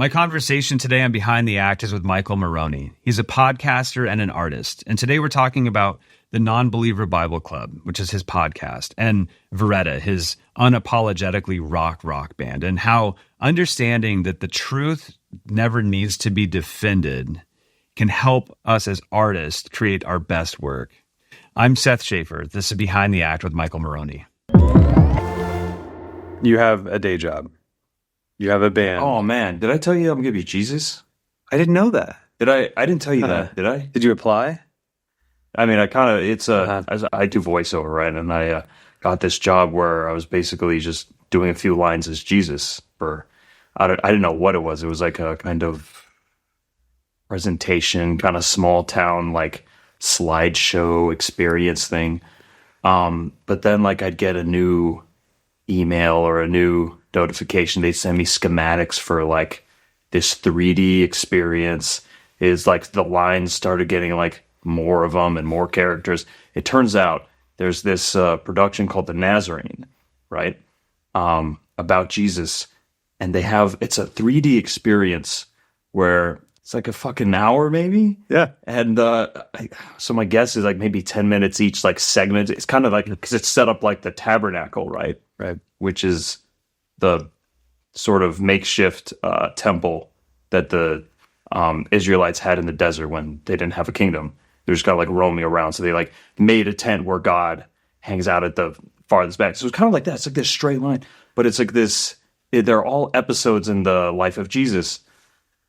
My conversation today on Behind the Act is with Michael Moroni. He's a podcaster and an artist. And today we're talking about the Non-Believer Bible Club, which is his podcast, and Viretta, his unapologetically rock band, and how understanding that the truth never needs to be defended can help us as artists create our best work. I'm Seth Schaefer. This is Behind the Act with Michael Moroni. You have a day job. You have a band. Oh man, did I tell you I'm gonna be Jesus? I didn't know that. Did I? I didn't tell you that, did I? Did you apply? I mean, I kind of, I do voiceover, right? And I got this job where I was basically just doing a few lines as Jesus for, I didn't know what it was. It was like a kind of presentation, kind of small town, like slideshow experience thing. But then like I'd get a new email or a new notification. They'd send me schematics for like this 3D experience. Is like the lines started getting like more of them and more characters. It turns out there's this production called The Nazarene, right? About Jesus. And it's a 3D experience where it's like a fucking hour maybe. Yeah. And so my guess is like maybe 10 minutes each, like segment. It's kind of like, because it's set up like the tabernacle, right? Right. Which is the sort of makeshift temple that the Israelites had in the desert when they didn't have a kingdom. They're just kind of like roaming around. So they like made a tent where God hangs out at the farthest back. So it's kind of like that. It's like this straight line, but it's like this, they're all episodes in the life of Jesus,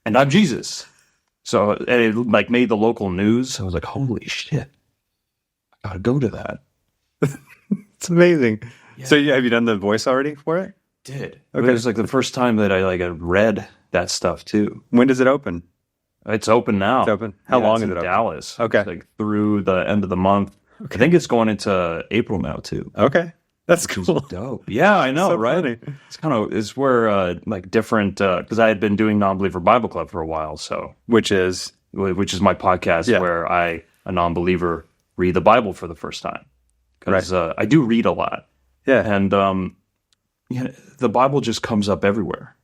and I'm Jesus. So and it like made the local news. I was like, holy shit, I gotta go to that. It's amazing. Yeah. So have you done the voice already for it? Did. Okay. It was like the first time that I read that stuff too. When does it open? It's open now. It's open. How long it's is in it open? Dallas. Okay. It's like through the end of the month. Okay. I think it's going into April now too. Okay. That's cool. Dope. Yeah, I know, So right? funny. It's where like different because I had been doing Non-Believer Bible Club for a while, so Which is my podcast where a non-believer, read the Bible for the first time. Because I do read a lot. Yeah. And the Bible just comes up everywhere.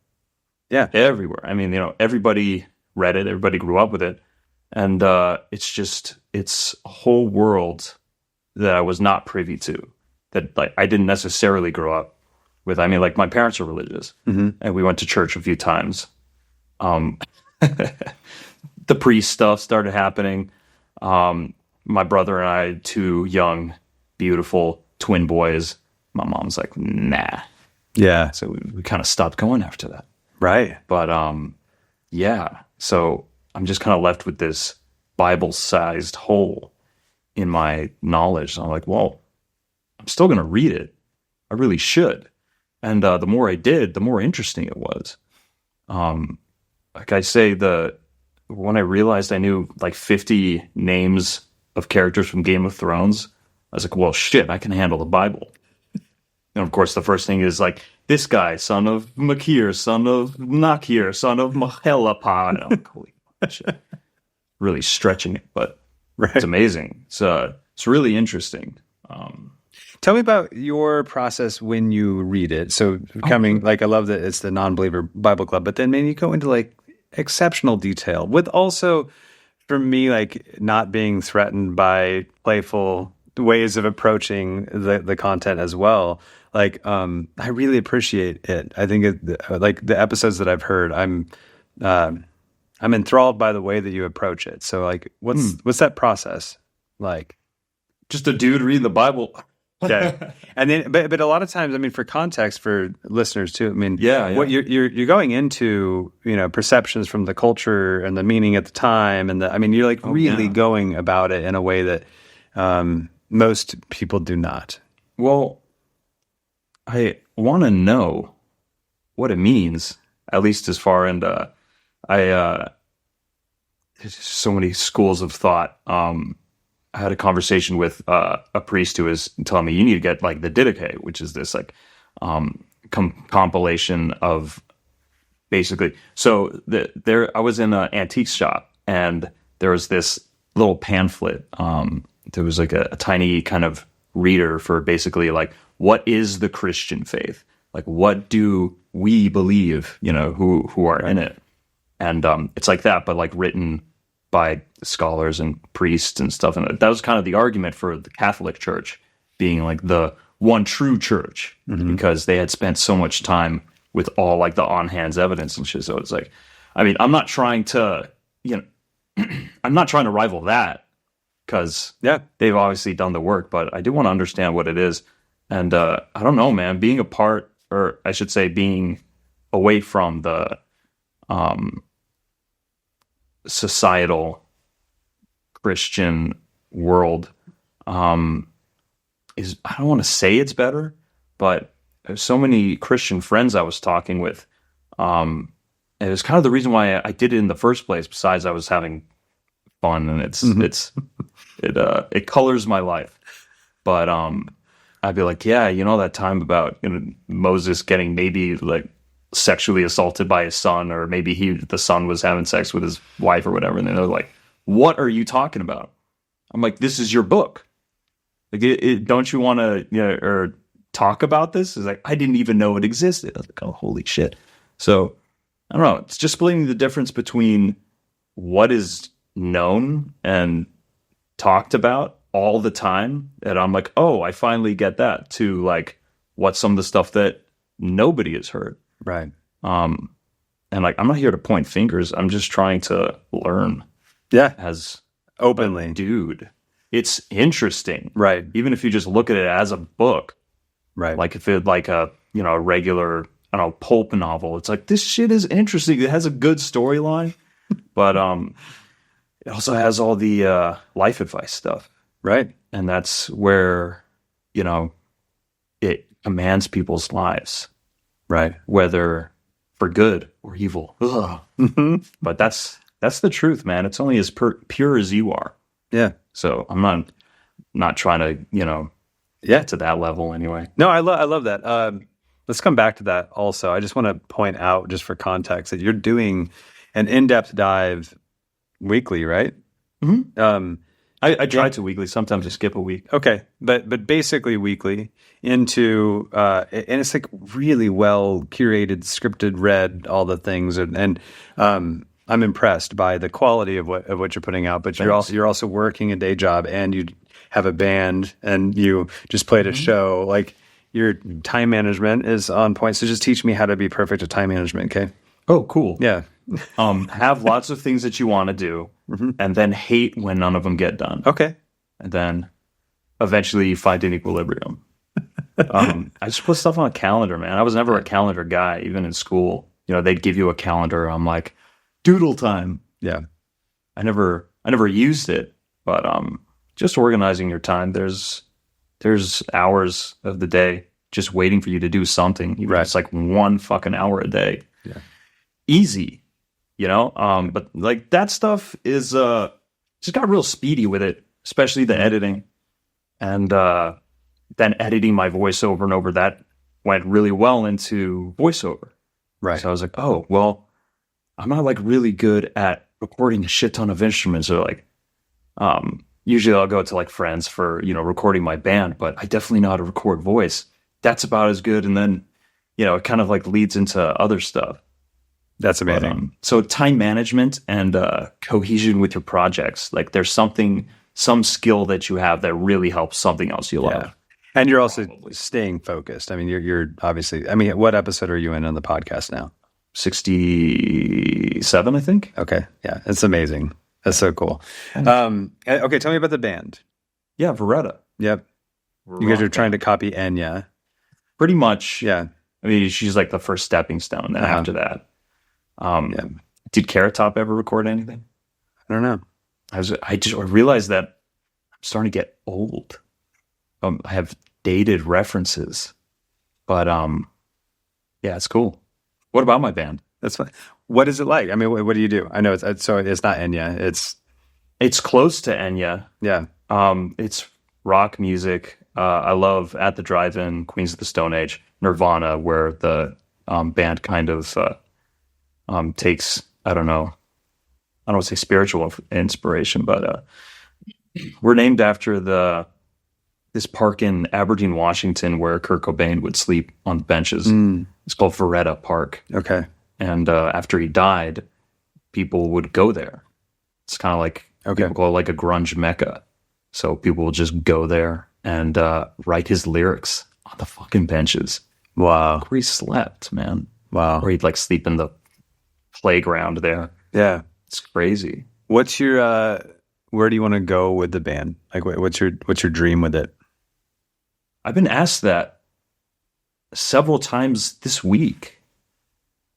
Yeah. Everywhere. I mean, everybody read it, everybody grew up with it. And it's a whole world that I was not privy to, that like I didn't necessarily grow up with. I mean, like my parents are religious, and we went to church a few times. The priest stuff started happening. My brother and I, two young, beautiful twin boys. My mom's like, nah. Yeah. So we kind of stopped going after that. Right. But yeah. So I'm just kind of left with this Bible-sized hole in my knowledge. So I'm like, well, I'm still going to read it. I really should. And the more I did, the more interesting it was. Like I say, when I realized I knew like 50 names of characters from Game of Thrones, I was like, well, shit, I can handle the Bible. And of course, the first thing is like, this guy, son of Makir, son of Nakir, son of Mahelapad. And I'm like, holy shit. Really stretching it, but It's amazing. It's really interesting. Tell me about your process when you read it. So I love that it's the Non-Believer Bible Club, but then maybe you go into like exceptional detail with also, for me, like not being threatened by playful ways of approaching the content as well. Like, I really appreciate it. I think like the episodes that I've heard, I'm enthralled by the way that you approach it. So like, what's that process like? Just a dude reading the Bible. Okay. And then, but a lot of times, I mean, for context for listeners too, I mean, what you're going into, perceptions from the culture and the meaning at the time. And you're like going about it in a way that, most people do not. Well, I want to know what it means, at least as far, and there's so many schools of thought. I had a conversation with a priest who was telling me you need to get like the Didache, which is this like compilation of basically. So I was in an antique shop, and there was this little pamphlet. There was like a tiny kind of reader for basically like, what is the Christian faith? Like, what do we believe? Who are in it? And it's like that, but like written by scholars and priests and stuff. And that was kind of the argument for the Catholic Church being like the one true church, because they had spent so much time with all like the on hands evidence and shit. So it's like, I mean, I'm not trying to, I'm not trying to rival that, because they've obviously done the work, but I do want to understand what it is. And I don't know, man, being apart, or I should say being away from the societal Christian world is, I don't want to say it's better, but there's so many Christian friends I was talking with. And it was kind of the reason why I did it in the first place, besides I was having fun, and it colors my life. But I'd be like, yeah, that time about Moses getting maybe like sexually assaulted by his son, or maybe the son was having sex with his wife or whatever, and then they're like, what are you talking about? I'm like, this is your book. Like, don't you want to or talk about this? It's like, I didn't even know it existed. I was like, oh, holy shit. So I don't know. It's just splitting the difference between what is known and talked about all the time, and I'm like, oh, I finally get that, to like what's some of the stuff that nobody has heard. Right. And like, I'm not here to point fingers. I'm just trying to learn. Yeah. As openly. Dude, it's interesting. Right. Even if you just look at it as a book. Right. Like if it like a regular, I don't know, pulp novel, it's like, this shit is interesting. It has a good storyline, but it also has all the life advice stuff. Right. And that's where, it commands people's lives. Right. Whether for good or evil. But that's the truth, man. It's only as pure as you are. Yeah. So I'm not trying to, get to that level anyway. No, I love that. Let's come back to that also. I just want to point out, just for context, that you're doing an in-depth dive weekly, right? Mm-hmm. I try to weekly. Sometimes I skip a week. Okay, but basically weekly into and it's like really well curated, scripted, read, all the things, and I'm impressed by the quality of what you're putting out. But Thanks. you're also working a day job, and you have a band, and you just played a show. Like, your time management is on point. So just teach me how to be perfect at time management, okay? Oh, cool. Yeah. Have lots of things that you want to do, and then hate when none of them get done. Okay. And then eventually you find an equilibrium. I just put stuff on a calendar, man. I was never a calendar guy, even in school. They'd give you a calendar. I'm like, doodle time. Yeah. I never used it, but just organizing your time. There's hours of the day just waiting for you to do something. Even if it's like 1 fucking hour a day. Yeah. Easy. But like that stuff is just got real speedy with it, especially the editing, and then editing my voice over and over. That went really well into voiceover. Right. So I was like, oh, well, I'm not like really good at recording a shit ton of instruments, or like, usually I'll go to like friends for, recording my band, but I definitely know how to record voice. That's about as good. And then, it kind of like leads into other stuff. That's amazing. So time management and cohesion with your projects, like there's some skill that you have that really helps something else you love. And you're also staying focused. I mean, you're obviously, what episode are you in on the podcast now? 67, I think. Okay. Yeah. It's amazing. That's so cool. Okay. Tell me about the band. Yeah. Viretta. Yep. You guys are trying to copy Enya. Pretty much. Yeah. I mean, she's like the first stepping stone. Then after that, did Carrot Top ever record anything? I don't know. I just realized that I'm starting to get old. I have dated references, but yeah, it's cool. What about my band? That's fine. What is it like? I mean, what do you do? I know it's not Enya. It's close to Enya. Yeah. It's rock music. I love At the Drive-In, Queens of the Stone Age, Nirvana, where the band kind of takes, I don't want to say spiritual inspiration, but we're named after this park in Aberdeen, Washington, where Kurt Cobain would sleep on the benches. It's called Viretta Park. Okay. And after he died, people would go there. It's kind of like people call it like a grunge mecca. So people will just go there and write his lyrics on the fucking benches. Wow. Where he slept, man. Wow. Or he'd like sleep in the playground there. Yeah. It's crazy. What's your where do you want to go with the band? Like what's your dream with it? I've been asked that several times this week.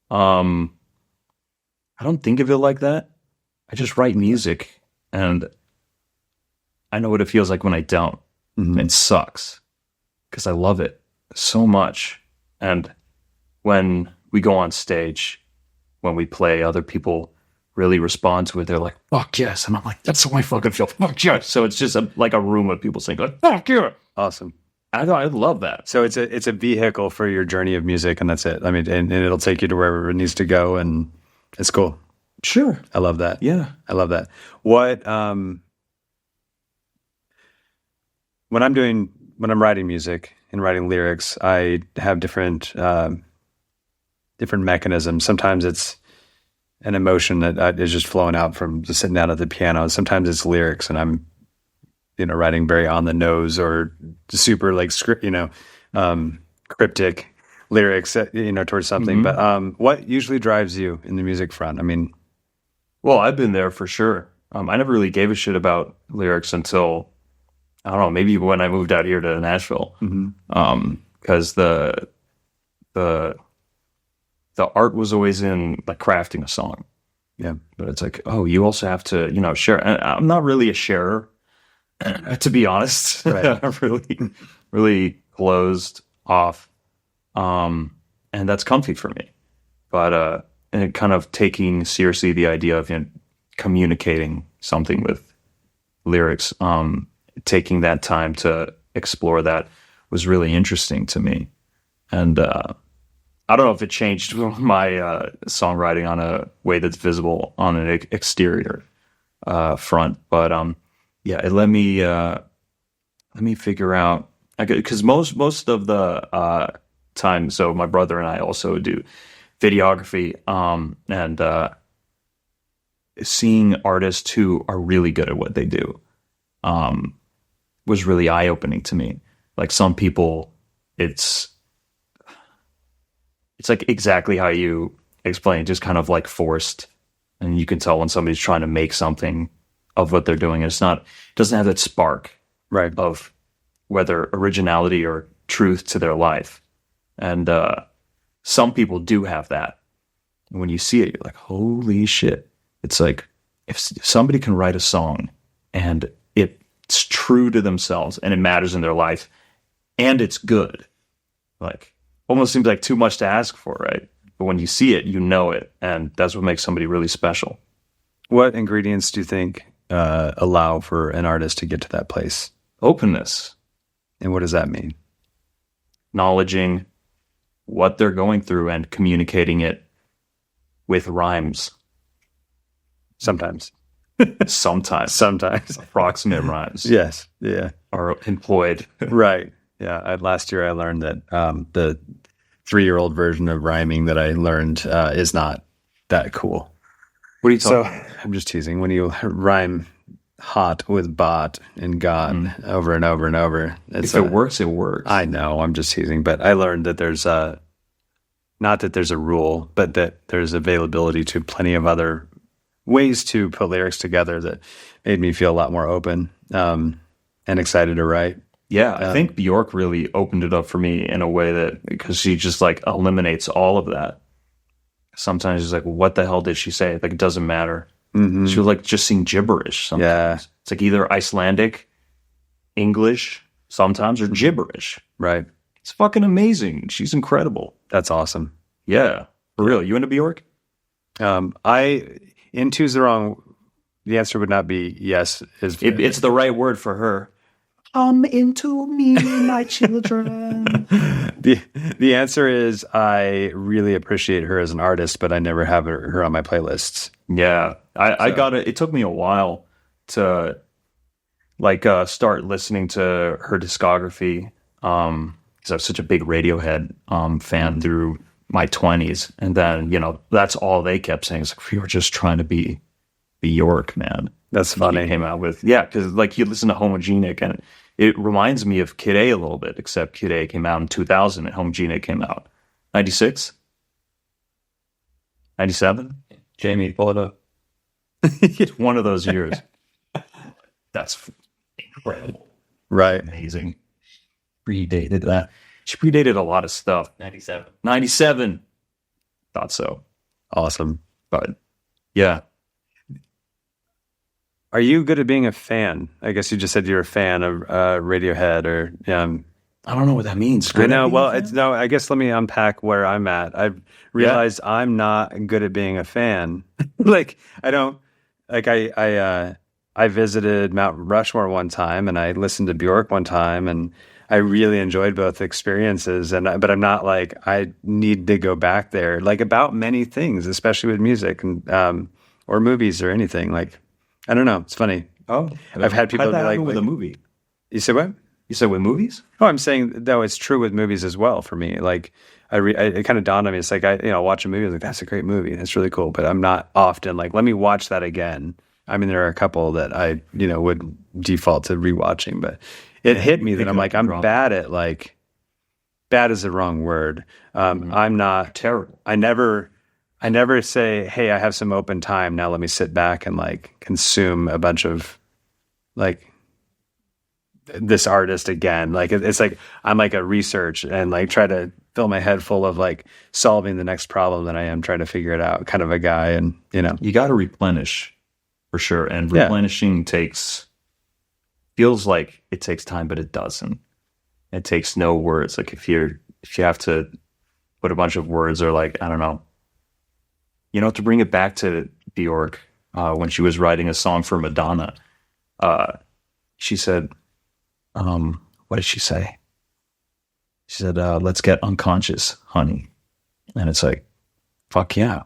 I don't think of it like that. I just write music, and I know what it feels like when I don't. Mm-hmm. It sucks because I love it so much. And when we go on stage, when we play, other people really respond to it. They're like, fuck yes. And I'm like, that's how I fucking feel. Fuck yes. So it's just like a room of people saying, like, fuck yeah. Awesome. I love that. So it's a vehicle for your journey of music, and that's it. I mean, and it'll take you to wherever it needs to go, and it's cool. Sure. I love that. Yeah. I love that. What when I'm writing music and writing lyrics, I have different mechanisms. Sometimes it's an emotion that is just flowing out from just sitting down at the piano. Sometimes it's lyrics, and I'm, writing very on the nose or super like script, cryptic lyrics, towards something. Mm-hmm. But what usually drives you in the music front? I mean, well, I've been there for sure. I never really gave a shit about lyrics until, I don't know, maybe when I moved out here to Nashville. Mm-hmm. Because the art was always in like crafting a song. Yeah. But it's like, oh, you also have to, share. And I'm not really a sharer, to be honest. Right. I'm really closed off. And that's comfy for me. But and kind of taking seriously the idea of communicating something with lyrics, taking that time to explore that was really interesting to me. And I don't know if it changed my songwriting on a way that's visible on an exterior front, but yeah, it let me figure out, because most of the time, so my brother and I also do videography, and seeing artists who are really good at what they do was really eye-opening to me. Like some people, it's like exactly how you explain, just kind of like forced, and you can tell when somebody's trying to make something of what they're doing. It doesn't have that spark, right, of whether originality or truth to their life. And some people do have that. And when you see it, you're like, holy shit. It's like, if somebody can write a song and it's true to themselves and it matters in their life and it's good, like, almost seems like too much to ask for, right? But when you see it, you know it, and that's what makes somebody really special. What ingredients do you think allow for an artist to get to that place? Openness. And what does that mean? Acknowledging what they're going through and communicating it with rhymes. Sometimes. Sometimes. Approximate rhymes. Yes. Yeah. Are employed. Right. Yeah. Last year I learned that the 3-year-old version of rhyming that I learned is not that cool. What are you talking about? I'm just teasing. When you rhyme hot with bot and God over and over and over. If it works, it works. I know. I'm just teasing. But I learned that there's not that there's a rule, but that there's availability to plenty of other ways to put lyrics together that made me feel a lot more open and excited to write. Yeah, I think Bjork really opened it up for me in a way that, because she just like eliminates all of that. Sometimes it's like, what the hell did she say? Like, it doesn't matter. Mm-hmm. She'll like just sing gibberish sometimes. Yeah. It's like either Icelandic, English sometimes, or gibberish. Right. It's fucking amazing. She's incredible. That's awesome. Yeah. For real. You into Bjork? Into's the wrong. The answer would not be yes. It's the right word for her. Come into me, my children. The answer is I really appreciate her as an artist, but I never have her on my playlists. Yeah, I got it. It took me a while to start listening to her discography, because I was such a big Radiohead fan through my 20s. And then, that's all they kept saying. It's like, we were just trying to be Bjork, man. That's funny. He came out with, because like you listen to Homogenic, and it reminds me of Kid A a little bit, except Kid A came out in 2000 and Homogenic came out 96, 97. Jamie, pull it up. It's one of those years. That's incredible. Right. Amazing. Predated that. She predated a lot of stuff. 97. Thought so. Awesome. But yeah. Are you good at being a fan? I guess you just said you're a fan of Radiohead or I don't know what that means. I know. Well, I guess let me unpack where I'm at. I've realized I'm not good at being a fan. Like I visited Mount Rushmore one time, and I listened to Bjork one time, and I really enjoyed both experiences. But I'm not like I need to go back there. Like about many things, especially with music and or movies or anything. Like I don't know. It's funny. Oh, I've had people be like with a movie. You said what? You said with movies? Oh, I'm saying though it's true with movies as well for me. Like it kind of dawned on me. It's like I watch a movie. I was like, that's a great movie. That's really cool. But I'm not often like, let me watch that again. I mean, there are a couple that I would default to rewatching, but it hit me that I'm like, I'm bad at like, bad is the wrong word. I'm not terrible. I never say, hey, I have some open time now. Let me sit back and like consume a bunch of like this artist again. Like it's like I'm like a research and like try to fill my head full of like solving the next problem that I am trying to figure it out kind of a guy. And you got to replenish for sure. And replenishing feels like it takes time, but it doesn't. It takes no words. Like if you have to put a bunch of words or like, I don't know, to bring it back to Bjork, when she was writing a song for Madonna, she said, what did she say? She said, let's get unconscious, honey. And it's like, fuck yeah.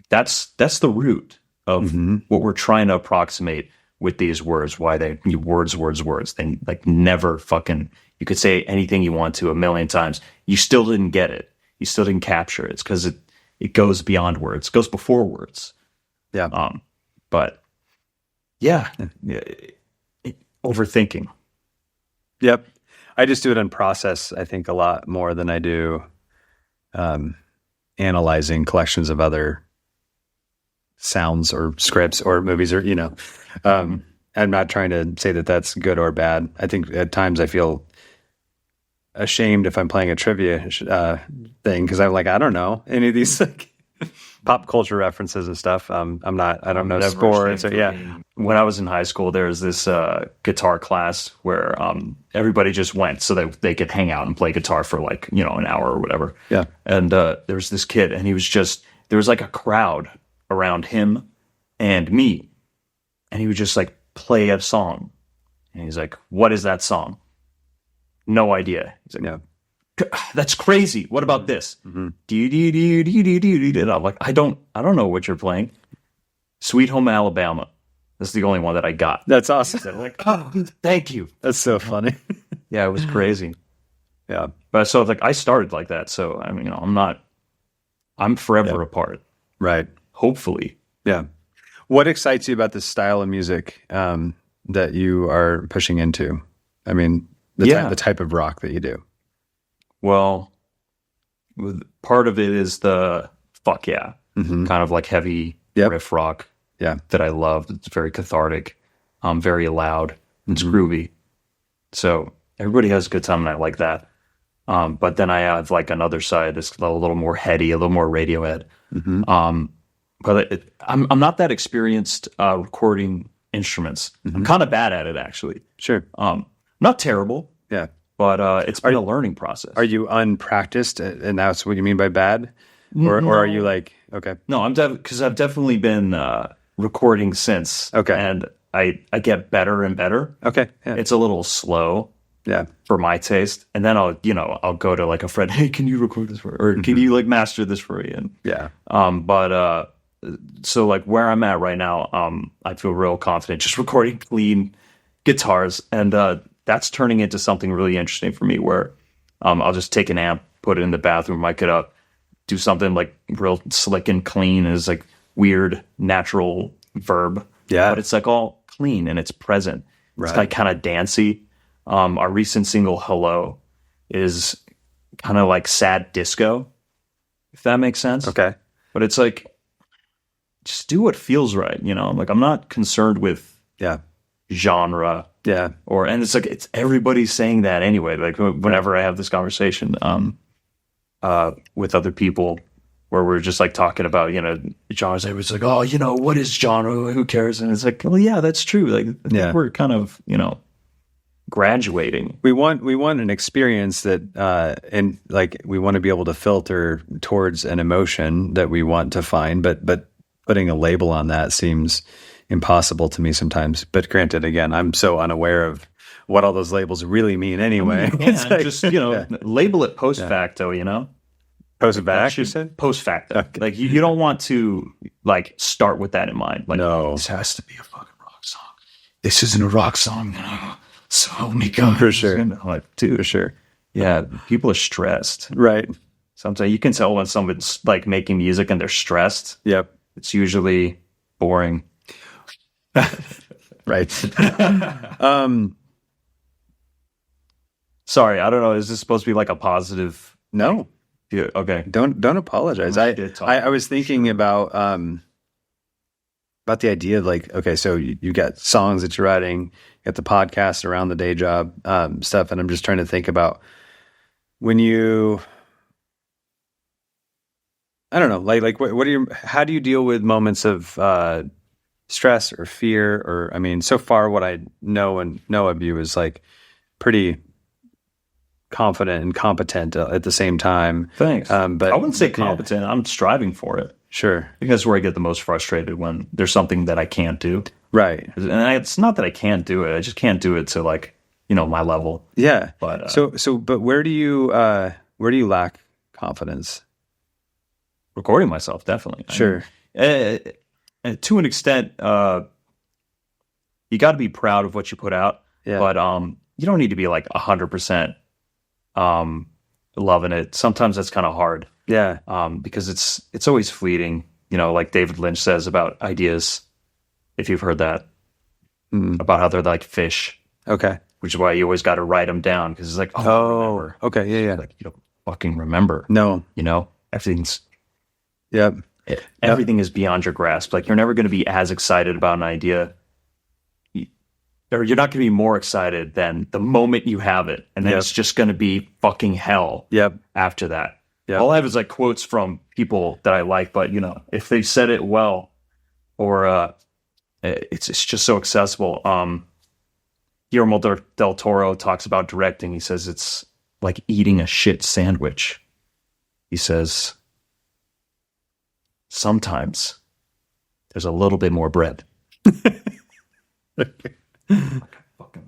That's the root of what we're trying to approximate with these words. Why words. They like never fucking, you could say anything you want to a million times. You still didn't get it. You still didn't capture it. It's because it goes beyond words. It goes before words. Yeah. But yeah. Overthinking. Yep. I just do it in process, I think, a lot more than I do analyzing collections of other sounds or scripts or movies or, I'm not trying to say that that's good or bad. I think at times I feel ashamed if I'm playing a trivia thing because I'm like, I don't know any of these like pop culture references and stuff. I don't know sports or When I was in high school, there was this guitar class where everybody just went so that they could hang out and play guitar for like, an hour or whatever. Yeah. And there was this kid and there was like a crowd around him and me. And he would just like play a song. And he's like, what is that song? No idea. He's like, yeah. That's crazy. What about this? And I'm like, I don't know what you're playing. Sweet Home Alabama. That's the only one that I got. That's awesome. So like, oh, thank you. That's so funny. Yeah, it was crazy. Yeah. But so like I started like that. So I mean, I'm forever apart. Right. Hopefully. Yeah. What excites you about this style of music that you are pushing into? I mean, the type of rock that you do. Well, part of it is the fuck yeah, kind of like heavy riff rock that I love. It's very cathartic, very loud, it's groovy. So everybody has a good time and I like that. But then I have like another side that's a little more heady, a little more Radiohead. But I'm not that experienced recording instruments. I'm kind of bad at it actually. Sure. Not terrible. Yeah. But it's been a learning process. Are you unpracticed, and that's what you mean by bad, or are you like okay? No, because I've definitely been recording since. Okay, and I get better and better. Okay, yeah. It's a little slow. Yeah, for my taste, and then I'll go to like a friend. Hey, can you record this for me? Or can you like master this for me? And but so like where I'm at right now, I feel real confident just recording clean guitars and. That's turning into something really interesting for me where I'll just take an amp, put it in the bathroom, mic it up, do something like real slick and clean is like weird natural verb. Yeah. But it's like all clean and it's present. It's Right. like kind of dancey. Our recent single Hello is kind of like sad disco, if that makes sense. Okay. But it's like, just do what feels right, you know? Like, I'm not concerned with Yeah. genre Yeah. and it's like, it's everybody's saying that anyway. Like, whenever I have this conversation with other people where we're just like talking about, you know, genres, everyone's like, oh, you know, what is genre? Who cares? And it's like, well, yeah, that's true. Like, I think we're kind of, you know, graduating. We want an experience that and like we want to be able to filter towards an emotion that we want to find, but putting a label on that seems impossible to me sometimes. But granted, again, I'm so unaware of what all those labels really mean anyway. It's like, just, you know, label it post facto, you know? Post back, you said? Post facto. Okay. Like, you don't want to like start with that in mind. Like, No. this has to be a fucking rock song. This isn't a rock song. So help me God. For sure. Like, dude, For sure. yeah, people are stressed. Right. Sometimes you can tell when someone's like making music and they're stressed. Yep. It's usually boring. Right. Sorry, I don't know. Is this supposed to be like a positive? No. Yeah, okay. Don't apologize. I was thinking about the idea of like, okay, so you got songs that you're writing, you got the podcast around the day job stuff, and I'm just trying to think about when you, I don't know, like what are your, how do you deal with moments of stress or fear? Or, I mean, so far what I know of you is like pretty confident and competent at the same time. Thanks. But I wouldn't say yeah, competent. I'm striving for it. sure. I think that's where I get the most frustrated, when there's something that I can't do. Right. And it's not that I can't do it. I just can't do it to like, you know, my level. Yeah. But But where do you lack confidence? recording myself, definitely. Sure. To an extent, you got to be proud of what you put out. Yeah. But you don't need to be like 100% loving it. Sometimes that's kind of hard. Yeah. Because it's always fleeting. You know, like David Lynch says about ideas, if you've heard that, about how they're like fish, Okay. which is why you always got to write them down, because it's like, remember. Okay. Yeah. Yeah. Like, you don't fucking remember. No. You know, Yep. everything is beyond your grasp. Like, you're never going to be as excited about an idea, or you're not going to be more excited than the moment you have it, and then Yep. it's just going to be fucking hell. Yep. After that. Yep. All I have is like quotes from people that I like, but you know, if they said it well, or it's just so accessible. Guillermo del Toro talks about directing. He says it's like eating a shit sandwich. He says sometimes there's a little bit more bread. Fucking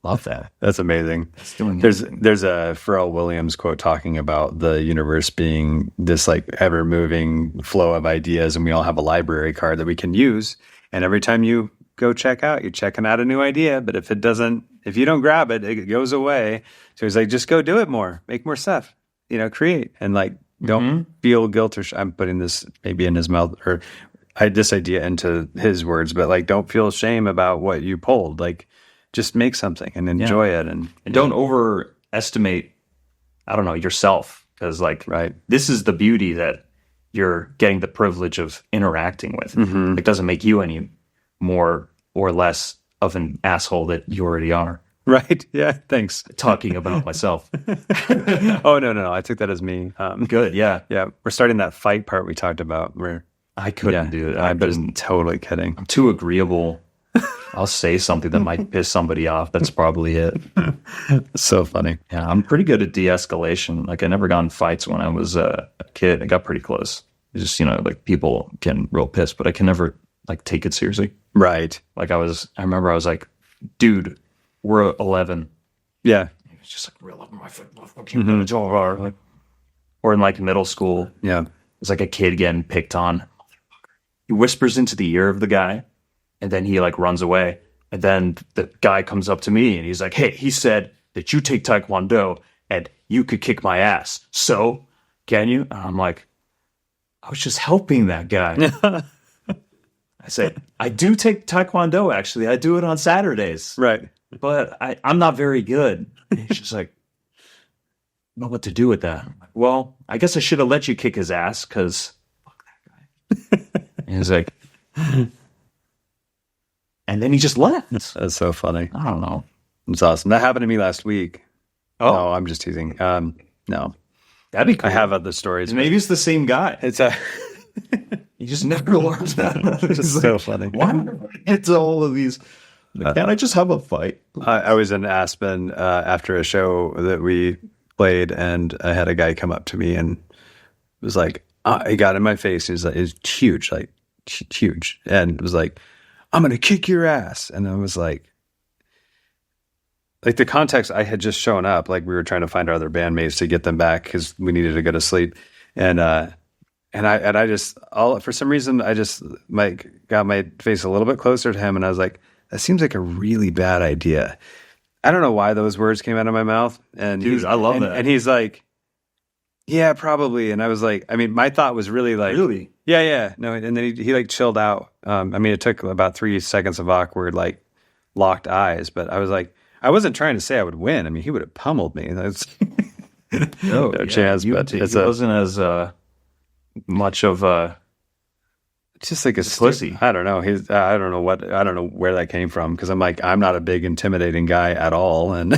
love that. That's amazing. It's doing There's a Pharrell Williams quote talking about the universe being this like ever moving flow of ideas, and we all have a library card that we can use. And every time you go check out, you're checking out a new idea. But if you don't grab it, it goes away. So he's like, just go do it more, make more stuff, you know, create, and like don't feel guilt or I'm putting this maybe in his mouth, or this idea into his words, but like don't feel shame about what you pulled. Like, just make something and enjoy it, and don't overestimate, I don't know, yourself, because like this is the beauty that you're getting the privilege of interacting with. It doesn't make you any more or less of an asshole that you already are. Right. Yeah. Thanks. Talking about myself. Oh no! I took that as me. Good. Yeah. Yeah. We're starting that fight part we talked about. Where I couldn't do it. I'm just totally kidding. I'm too agreeable. I'll say something that might piss somebody off. That's probably it. It's so funny. Yeah, I'm pretty good at de-escalation. Like, I never got in fights when I was a kid. I got pretty close. It's just, you know, like people getting real pissed, but I can never like take it seriously. Right. Like I remember I was like, dude, we're 11. Yeah. It's just like, real up my foot. Like, or in like middle school. Yeah. It's like a kid getting picked on. He whispers into the ear of the guy, and then he like runs away. And then the guy comes up to me and he's like, hey, he said that you take Taekwondo and you could kick my ass. So can you? And I'm like, I was just helping that guy. I said, I do take Taekwondo, actually. I do it on Saturdays. Right. But I'm not very good. And he's just like, I don't know what to do with that. I'm like, well, I guess I should have let you kick his ass because fuck that guy. And he's like, and then he just left. That's so funny. I don't know. It's awesome. That happened to me last week. Oh. No, I'm just teasing. No. That'd be cool. I have other stories. Maybe it's the same guy. It's a... He just never learned that. It's so funny. Why am I into all of these? Can't I just have a fight? I was in Aspen after a show that we played, and I had a guy come up to me and was like, he got in my face. He was like, it's huge, like huge. And was like, I'm going to kick your ass. And I was like the context, I had just shown up, like we were trying to find our other bandmates to get them back because we needed to go to sleep. And I just, for some reason, I just got my face a little bit closer to him, and I was like, that seems like a really bad idea. I don't know why those words came out of my mouth. And dude, I love that. And he's like, yeah, probably. And I was like, I mean, my thought was really like, really? Yeah. No, and then he like chilled out. I mean, it took about 3 seconds of awkward, like locked eyes, but I was like, I wasn't trying to say I would win. I mean, he would have pummeled me. That's no chance. But it wasn't as much of a just like a pussy. I don't know. I don't know where that came from, because I'm like, I'm not a big intimidating guy at all, and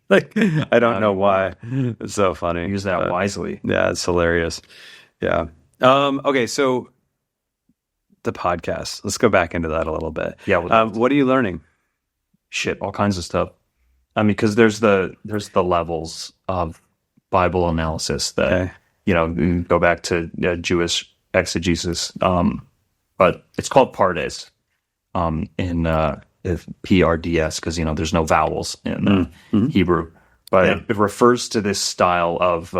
like I don't know why. It's so funny. Use that wisely. Yeah, it's hilarious. Yeah. Okay, so the podcast. Let's go back into that a little bit. Yeah. What are you learning? Shit, all kinds of stuff. I mean, because there's the levels of Bible analysis that you go back to Jewish exegesis. But it's called pardes in PRDS because there's no vowels in Hebrew, but it refers to this style of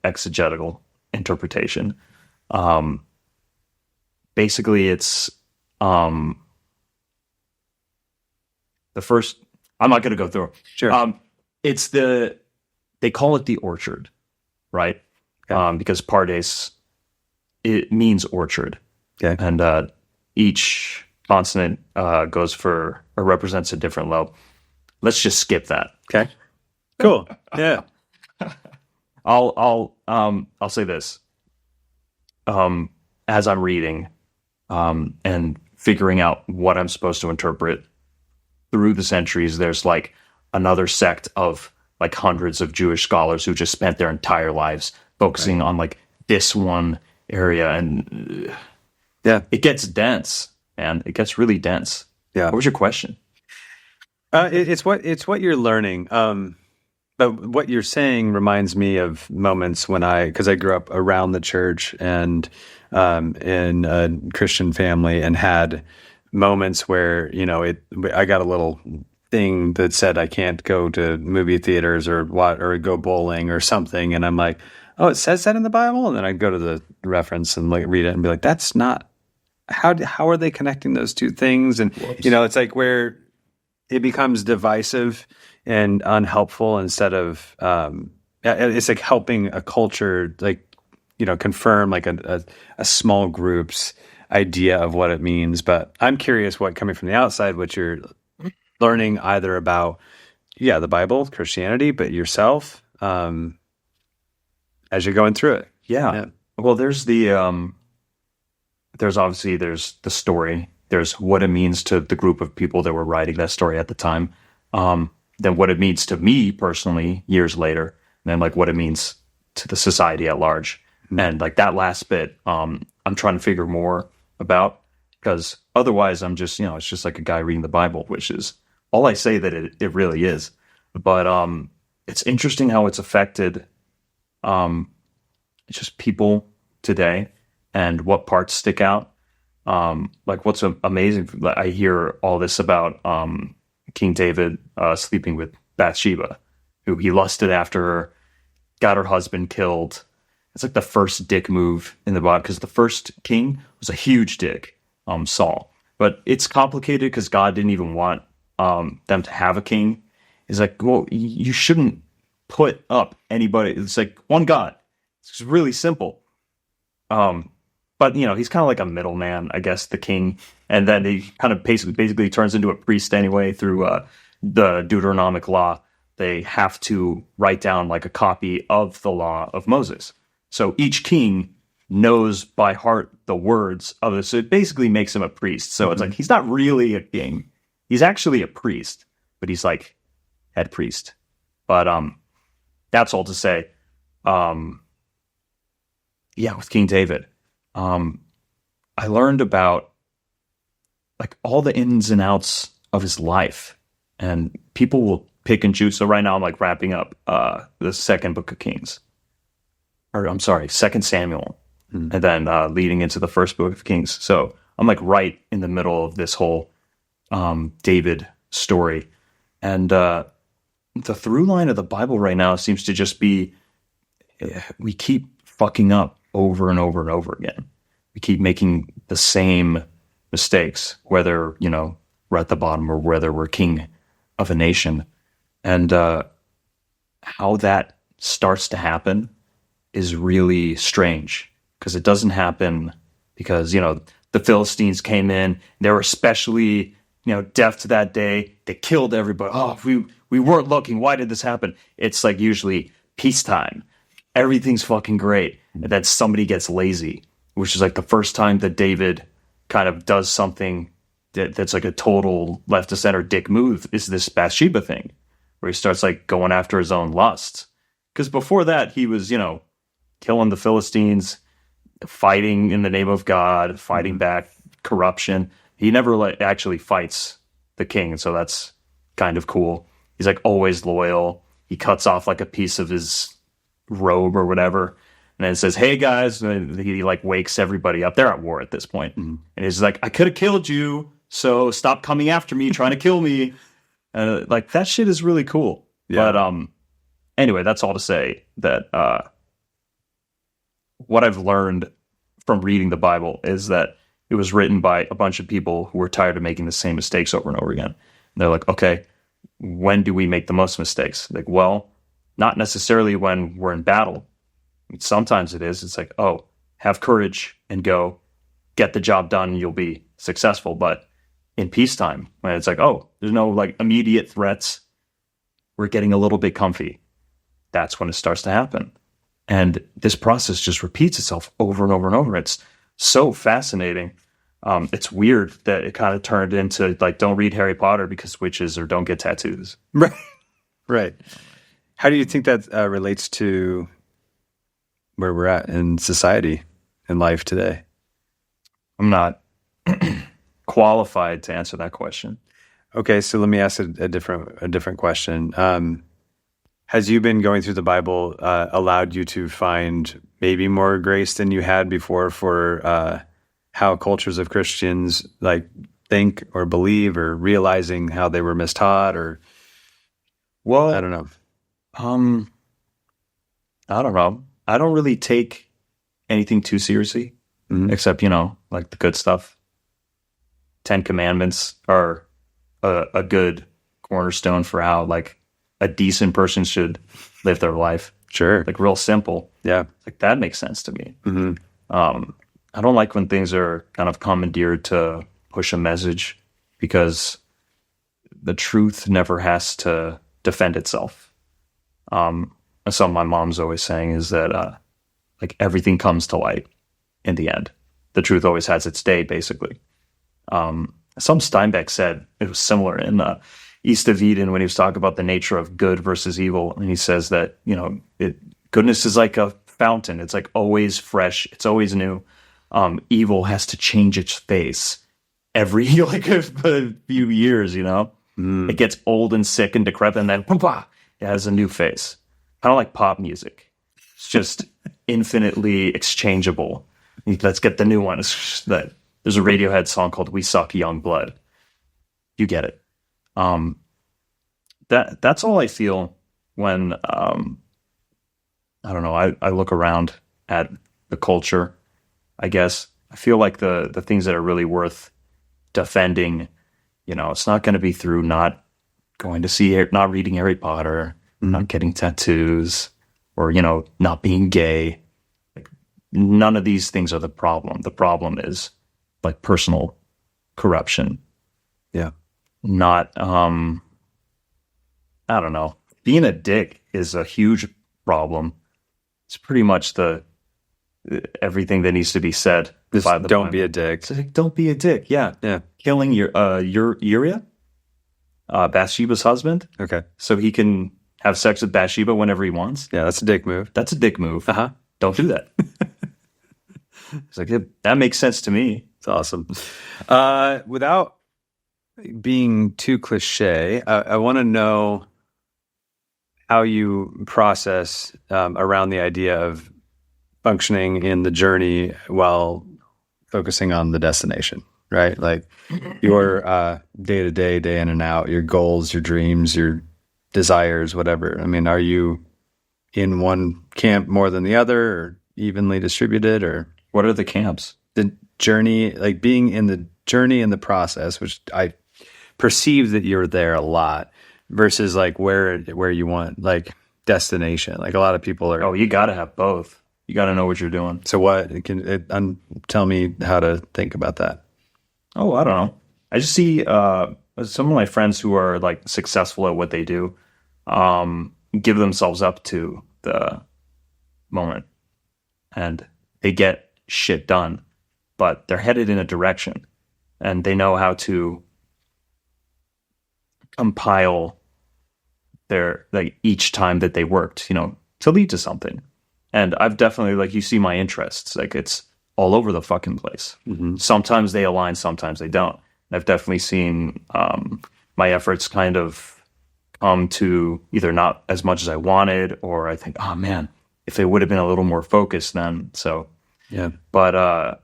exegetical interpretation. Basically, it's the first. I'm not going to go through. Sure. They call it the orchard, right? Okay. Because pardes, it means orchard. Okay. And each consonant goes for or represents a different lobe. Let's just skip that. Okay. Cool. Yeah. I'll say this. As I'm reading and figuring out what I'm supposed to interpret through the centuries, there's like another sect of like hundreds of Jewish scholars who just spent their entire lives focusing on like this one area, and it gets dense, and it gets really dense. Yeah. What was your question? It's what you're learning. But what you're saying reminds me of moments when because I grew up around the church and in a Christian family, and had moments where I got a little thing that said I can't go to movie theaters or go bowling or something, and I'm like, oh, it says that in the Bible, and then I'd go to the reference and like read it and be like, that's not how are they connecting those two things? And it's like where it becomes divisive and unhelpful instead of it's like helping a culture like confirm like a small group's idea of what it means. But I'm curious what, coming from the outside, what you're learning either about the Bible, Christianity, but yourself as you're going through it. Yeah. Well, there's obviously the story. There's what it means to the group of people that were writing that story at the time. Then what it means to me personally years later, and then like what it means to the society at large. And like that last bit, I'm trying to figure more about, because otherwise I'm just, it's just like a guy reading the Bible, which is all I say that it really is. But it's interesting how it's affected just people today and what parts stick out. Like what's amazing, I hear all this about King David sleeping with Bathsheba, who he lusted after her, got her husband killed. It's like the first dick move in the Bible, because the first king was a huge dick, Saul. But it's complicated because God didn't even want them to have a king. He's like, well, you shouldn't put up anybody. It's like one God. It's really simple. But but he's kind of like a middleman, I guess, the king, and then he kind of basically turns into a priest anyway through the Deuteronomic law. They have to write down like a copy of the law of Moses. So each king knows by heart the words of this. So it basically makes him a priest. So it's like he's not really a king. He's actually a priest, but he's like head priest. But that's all to say. With King David, I learned about like all the ins and outs of his life, and people will pick and choose. So right now I'm like wrapping up the second book of Kings, or I'm sorry, Second Samuel, and then leading into the first book of Kings. So I'm like right in the middle of this whole David story, and the through line of the Bible right now seems to just be we keep fucking up over and over and over again. We keep making the same mistakes, whether we're at the bottom or whether we're king of a nation. And how that starts to happen is really strange, because it doesn't happen because, the Philistines came in, they were especially, deaf to that day. They killed everybody. Oh, we weren't looking. Why did this happen? It's like usually peacetime. Everything's fucking great. And then somebody gets lazy, which is like the first time that David kind of does something that's like a total left to center dick move, is this Bathsheba thing, where he starts like going after his own lusts. Because before that, he was, killing the Philistines, fighting in the name of God, fighting back corruption. He never actually fights the king, so that's kind of cool. He's like always loyal. He cuts off like a piece of his robe or whatever, and then says, "Hey guys," and he like wakes everybody up. They're at war at this point. And he's like, "I could have killed you, so stop coming after me, trying to kill me." Like that shit is really cool. Yeah. But anyway, that's all to say that what I've learned from reading the Bible is that it was written by a bunch of people who were tired of making the same mistakes over and over again. And they're like, okay, when do we make the most mistakes? Like, well, not necessarily when we're in battle. Sometimes it is. It's like, oh, have courage and go get the job done and you'll be successful. But in peacetime, when it's like, oh, there's no like immediate threats, we're getting a little bit comfy. That's when it starts to happen. And this process just repeats itself over and over and over. It's so fascinating. It's weird that it kind of turned into like, don't read Harry Potter because witches, or don't get tattoos. Right. Right. How do you think that relates to where we're at in society and life today? I'm not qualified to answer that question. Okay, so let me ask a different question. Has you been going through the Bible allowed you to find maybe more grace than you had before for how cultures of Christians like think or believe, or realizing how they were mistaught, or well, I don't know. I don't know. I don't really take anything too seriously, except like the good stuff. 10 Commandments are a good cornerstone for how like a decent person should live their life. Sure. Like real simple. Yeah. Like that makes sense to me. Mm-hmm. I don't like when things are kind of commandeered to push a message, because the truth never has to defend itself. Something my mom's always saying is that like everything comes to light in the end. The truth always has its day, basically. Some Steinbeck said it was similar in East of Eden when he was talking about the nature of good versus evil. And he says that, goodness is like a fountain. It's like always fresh. It's always new. Evil has to change its face every like a few years, It gets old and sick and decrepit, and then it has a new face. Kind of like pop music. It's just infinitely exchangeable. Let's get the new one. It's that there's a Radiohead song called "We Suck Young Blood." You get it. That's all I feel when I don't know. I look around at the culture. I guess I feel like the things that are really worth defending, it's not going to be through not going to see, not reading Harry Potter, not getting tattoos, or not being gay. Like none of these things are the problem. The problem is like personal corruption. Yeah. Not, I don't know. Being a dick is a huge problem. It's pretty much everything that needs to be said. Just by the don't Bible. be a dick. So like, don't be a dick. Yeah. Yeah. Killing Uriah, Bathsheba's husband, Okay. so he can have sex with Bathsheba whenever he wants. Yeah, that's a dick move. That's a dick move. Uh-huh. Don't do that. It's like, that makes sense to me. It's awesome. Without being too cliche, I want to know how you process around the idea of functioning in the journey while focusing on the destination, right? Like your day to day, day in and out, your goals, your dreams, your desires, whatever. I mean, are you in one camp more than the other, or evenly distributed, or What are the camps? the journey, like being in the journey and the process, which I perceive that you're there a lot, versus like where you want, like destination. Like a lot of people are. Oh, you got to have both. You got to know what you're doing. So what tell me how to think about that. Oh, I don't know. I just see some of my friends who are like successful at what they do give themselves up to the moment, and they get shit done, but they're headed in a direction, and they know how to compile their, like, each time that they worked, to lead to something. And I've definitely, like, you see my interests, like, it's all over the fucking place. Mm-hmm. Sometimes they align, sometimes they don't. I've definitely seen my efforts kind of come to either not as much as I wanted, or I think, oh man, if they would have been a little more focused then. So Yeah. but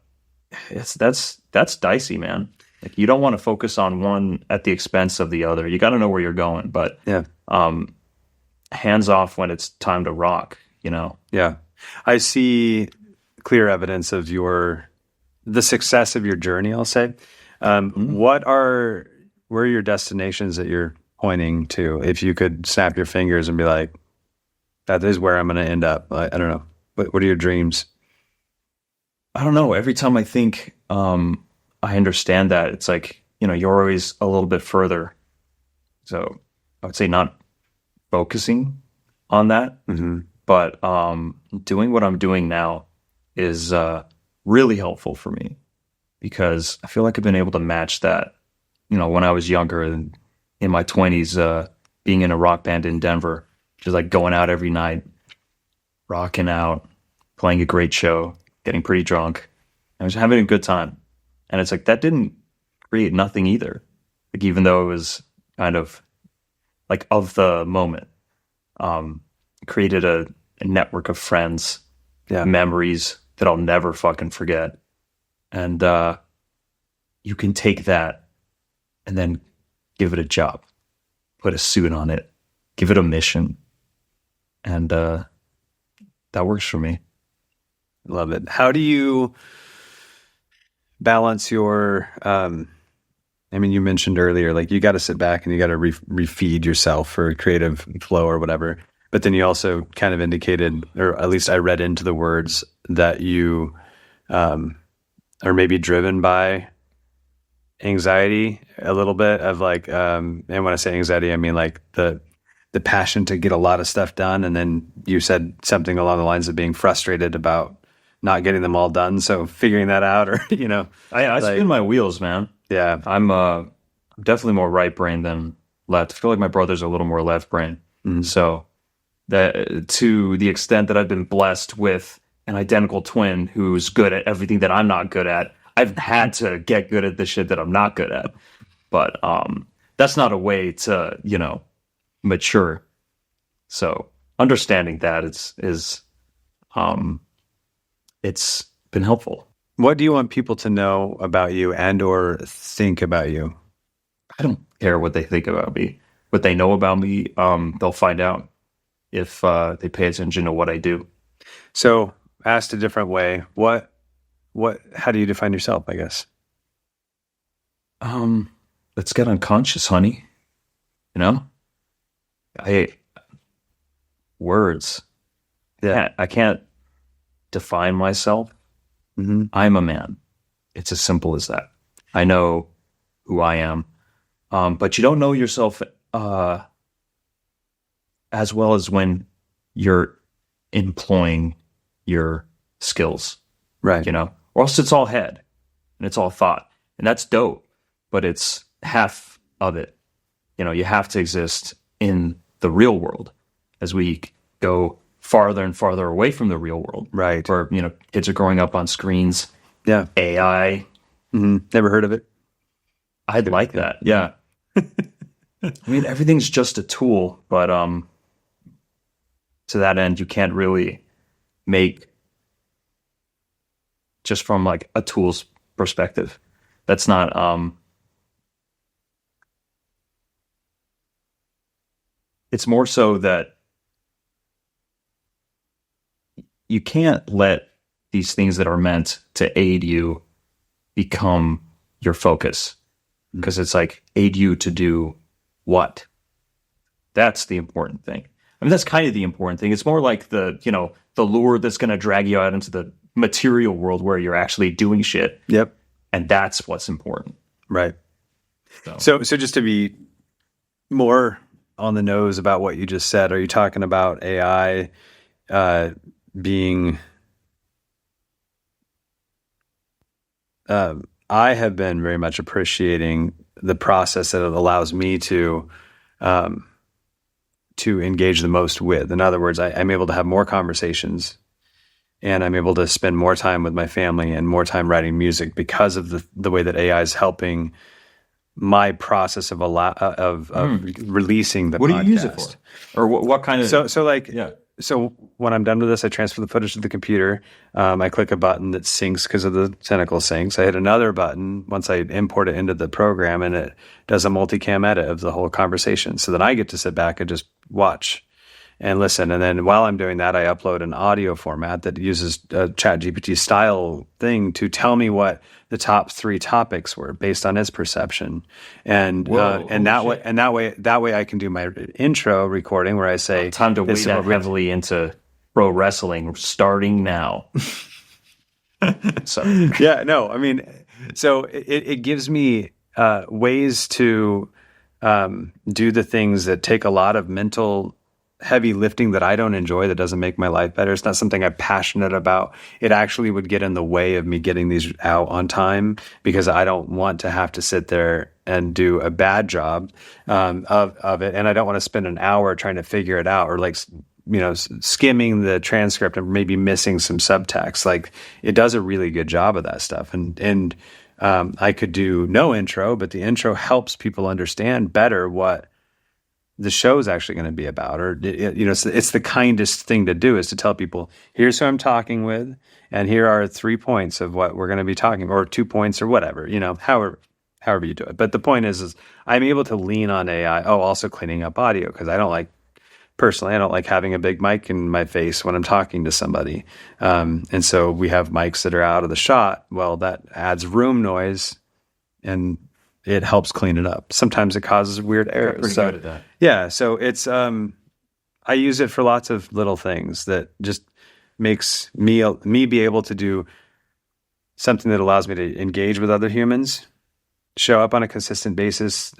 that's dicey, man. Like, you don't want to focus on one at the expense of the other. You got to know where you're going, but Yeah. Hands off when it's time to rock, Yeah. I see clear evidence of the success of your journey, I'll say. Where are your destinations that you're pointing to? If you could snap your fingers and be like, that is where I'm going to end up. I don't know. What are your dreams? I don't know. Every time I think I understand that, it's like, you're always a little bit further. So I would say not focusing on that, but doing what I'm doing now is really helpful for me, because I feel like I've been able to match that, when I was younger and in my 20s, being in a rock band in Denver, just like going out every night, rocking out, playing a great show, getting pretty drunk. I was having a good time. And it's like, that didn't create nothing either. Like, even though it was kind of like of the moment, created a network of friends, memories that I'll never fucking forget. And you can take that and then give it a job, put a suit on it, give it a mission. And that works for me. Love it. How do you balance your, you mentioned earlier, like, you got to sit back and you got to refeed yourself for creative flow or whatever. But then you also kind of indicated, or at least I read into the words, that you are maybe driven by anxiety a little bit of like, and when I say anxiety, I mean like the passion to get a lot of stuff done. And then you said something along the lines of being frustrated about not getting them all done. So figuring that out, or, I spin my wheels, man. Yeah. I'm definitely more right brain than left. I feel like my brother's a little more left brain. So that, to the extent that I've been blessed with an identical twin who's good at everything that I'm not good at, I've had to get good at the shit that I'm not good at. But that's not a way to, mature. So understanding that is it's been helpful. What do you want people to know about you and or think about you? I don't care what they think about me. What they know about me, they'll find out if they pay attention to what I do. So, asked a different way, how do you define yourself, I guess? Let's get unconscious, honey. Words. Yeah, I can't define myself. Mm-hmm. I'm a man. It's as simple as that. I know who I am, but you don't know yourself as well as when you're employing your skills, Right. you know, or else it's all head and it's all thought, and that's dope, but it's half of it. You know, you have to exist in the real world as we go farther and farther away from the real world. Right. Where, you know, kids are growing up on screens, Yeah. AI. Mm-hmm. Never heard of it. I'd like that. Yeah. I mean, everything's just a tool, but to that end, you can't really make just from like a tool's perspective. That's not it's more so that you can't let these things that are meant to aid you become your focus, because it's like, aid you to do what? That's the important thing. I mean, that's kind of the important thing. It's more like the, you know, the lure that's going to drag you out into the material world where you're actually doing shit. Yep. And that's what's important. Right. So just to be more on the nose about what you just said, are you talking about AI being... I have been very much appreciating the process that it allows me to engage the most with. In other words, I'm able to have more conversations, and I'm able to spend more time with my family and more time writing music because of the way that AI is helping my process of releasing the podcast. What do you use it for? Or what kind of... So when I'm done with this, I transfer the footage to the computer. I click a button that syncs because of the tentacle syncs. I hit another button once I import it into the program, and it does a multicam edit of the whole conversation. So then I get to sit back and just watch and listen. And then while I'm doing that, I upload an audio format that uses a ChatGPT style thing to tell me what the top 3 topics were based on its perception. And that way I can do my intro recording where I say, time to wade heavily into pro wrestling starting now. So it gives me ways to do the things that take a lot of mental heavy lifting that I don't enjoy, that doesn't make my life better. It's not something I'm passionate about. It actually would get in the way of me getting these out on time, because I don't want to have to sit there and do a bad job of it. And I don't want to spend an hour trying to figure it out, or like, you know, skimming the transcript and maybe missing some subtext. Like, it does a really good job of that stuff. And I could do no intro, but the intro helps people understand better what the show is actually going to be about. Or, you know, it's the kindest thing to do, is to tell people, here's who I'm talking with, and here are 3 points of what we're going to be talking, or 2 points, or whatever, you know, however you do it. But the point is I'm able to lean on AI. Oh, also cleaning up audio, because I don't like having a big mic in my face when I'm talking to somebody. And so we have mics that are out of the shot. Well, that adds room noise, and it helps clean it up. Sometimes it causes weird errors. Pretty good at that. Yeah. So it's, I use it for lots of little things that just makes me be able to do something that allows me to engage with other humans, show up on a consistent basis,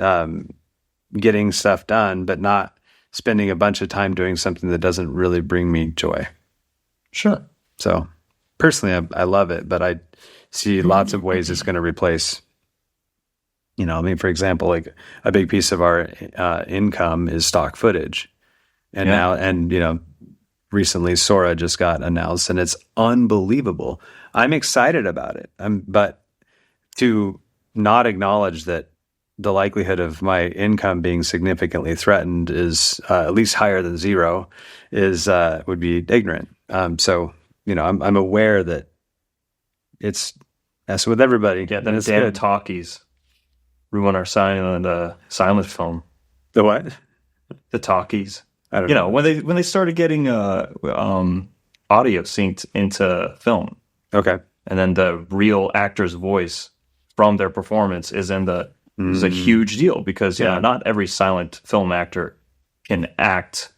getting stuff done, but not spending a bunch of time doing something that doesn't really bring me joy. Sure. So personally, I love it, but I see lots of ways it's going to replace. You know, I mean, for example, like a big piece of our income is stock footage. And now, you know, recently Sora just got announced, and it's unbelievable. I'm excited about it. But to not acknowledge that the likelihood of my income being significantly threatened is at least higher than 0 would be ignorant. So, you know, I'm aware that it's messing with everybody. Yeah, then damn talkies ruin our silent film. The what? The talkies. I don't know. When they started getting audio synced into film. Okay. And then the real actor's voice from their performance is in the is a huge deal, because not every silent film actor can act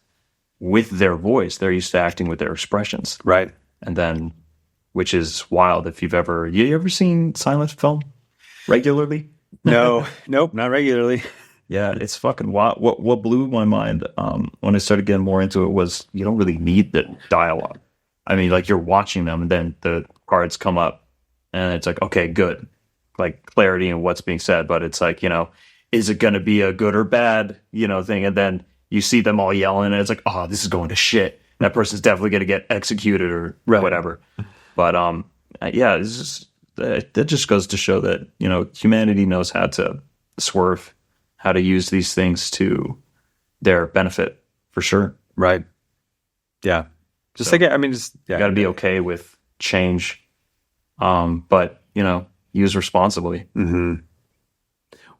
with their voice. They're used to acting with their expressions. Right. And then which is wild. If you ever seen silent film regularly? No, nope, not regularly. Yeah, it's fucking wild. What blew my mind when I started getting more into it was you don't really need the dialogue. I mean, like you're watching them, and then the cards come up, and it's like, okay, good, like clarity in what's being said. But it's like, is it going to be a good or bad, thing? And then you see them all yelling, and it's like, oh, this is going to shit. That person's definitely going to get executed or whatever. But yeah, it's just that just goes to show that humanity knows how to swerve, how to use these things to their benefit for sure. Right. Yeah. Just got to be okay with change, but use responsibly. Mm-hmm.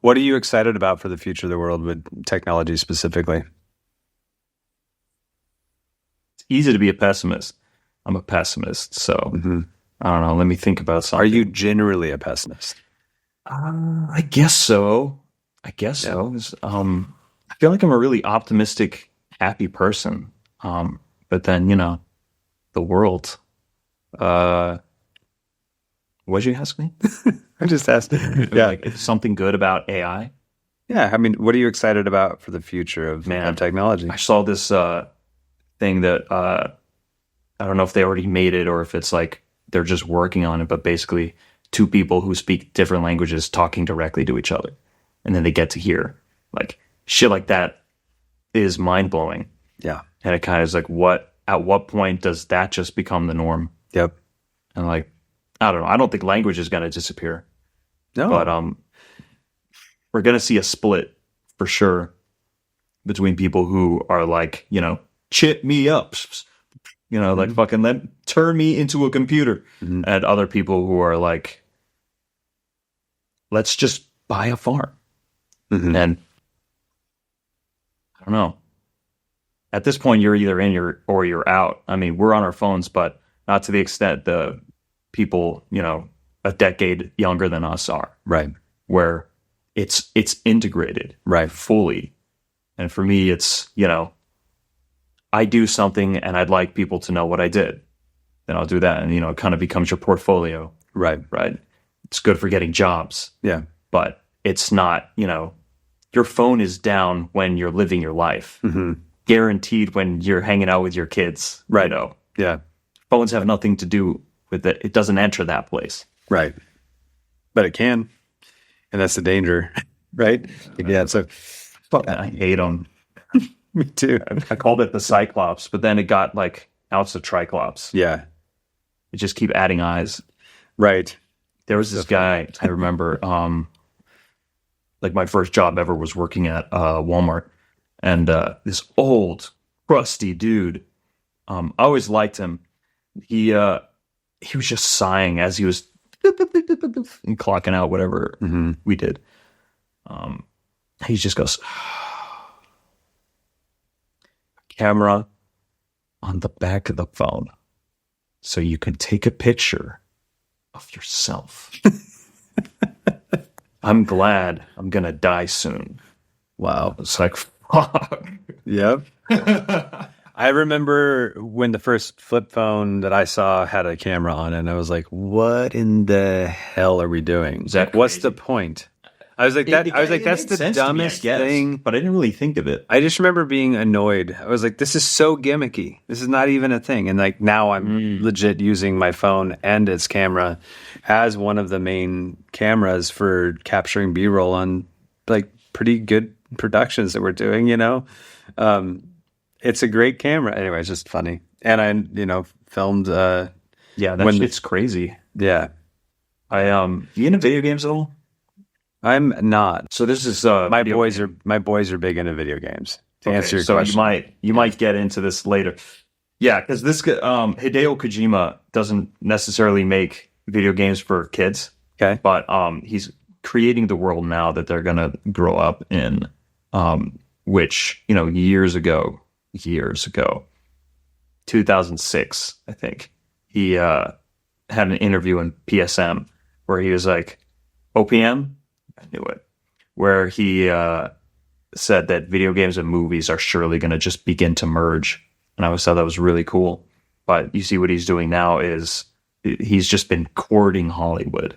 What are you excited about for the future of the world with technology specifically? It's easy to be a pessimist. I'm a pessimist, so I don't know. Let me think about something. Are you generally a pessimist? I guess so. I feel like I'm a really optimistic, happy person. But then, the world. What'd you ask me? I just asked. Yeah. Like, is something good about AI? Yeah. I mean, what are you excited about for the future of technology? I saw this thing that I don't know if they already made it or if it's like they're just working on it, but basically two people who speak different languages talking directly to each other. And then they get to hear like shit like that is mind blowing. Yeah. And it kind of is like, at what point does that just become the norm? Yep. And like, I don't know. I don't think language is going to disappear. No. But we're going to see a split for sure between people who are like, chit me up, like fucking turn me into a computer. Mm-hmm. And other people who are like, let's just buy a farm. Mm-hmm. And I don't know. At this point, you're either in or you're out. I mean, we're on our phones, but not to the extent the people, a decade younger than us are. Right. Where it's integrated. Right. Fully. And for me, it's, I do something and I'd like people to know what I did. Then I'll do that. And, it kind of becomes your portfolio. Right. Right. It's good for getting jobs. Yeah. But it's not, your phone is down when you're living your life. Mm-hmm. Guaranteed when you're hanging out with your kids. Right. Yeah. Phones have nothing to do with it. It doesn't enter that place. Right. But it can. And that's the danger. Right. Yeah. So I hate them. Me too. I called it the Cyclops, but then it got like, now it's the Triclops. Yeah. You just keep adding eyes. Right. There was this guy, I remember, like my first job ever was working at Walmart. And this old, crusty dude, I always liked him. He was just sighing as he was and clocking out whatever we did. He just goes, camera on the back of the phone so you can take a picture of yourself. I'm glad I'm going to die soon. Wow. It's like, fuck. Yep. I remember when the first flip phone that I saw had a camera on it, and I was like, what in the hell are we doing? What's the point? I was like, that's the dumbest thing. But I didn't really think of it. I just remember being annoyed. I was like, this is so gimmicky. This is not even a thing. And like now I'm legit using my phone and its camera as one of the main cameras for capturing B-roll on like pretty good productions that we're doing, It's a great camera. Anyway, it's just funny. And I, filmed. Yeah, that shit's crazy. Yeah. You into video games at all? I'm not. So this is my boys are big into video games. To answer your question, so you might get into this later. Yeah, because this Hideo Kojima doesn't necessarily make video games for kids. Okay, but he's creating the world now that they're gonna grow up in. Which years ago, 2006, I think he had an interview in PSM where he was like, OPM. I knew it. Where he said that video games and movies are surely going to just begin to merge. And I always thought that was really cool. But you see what he's doing now is he's just been courting Hollywood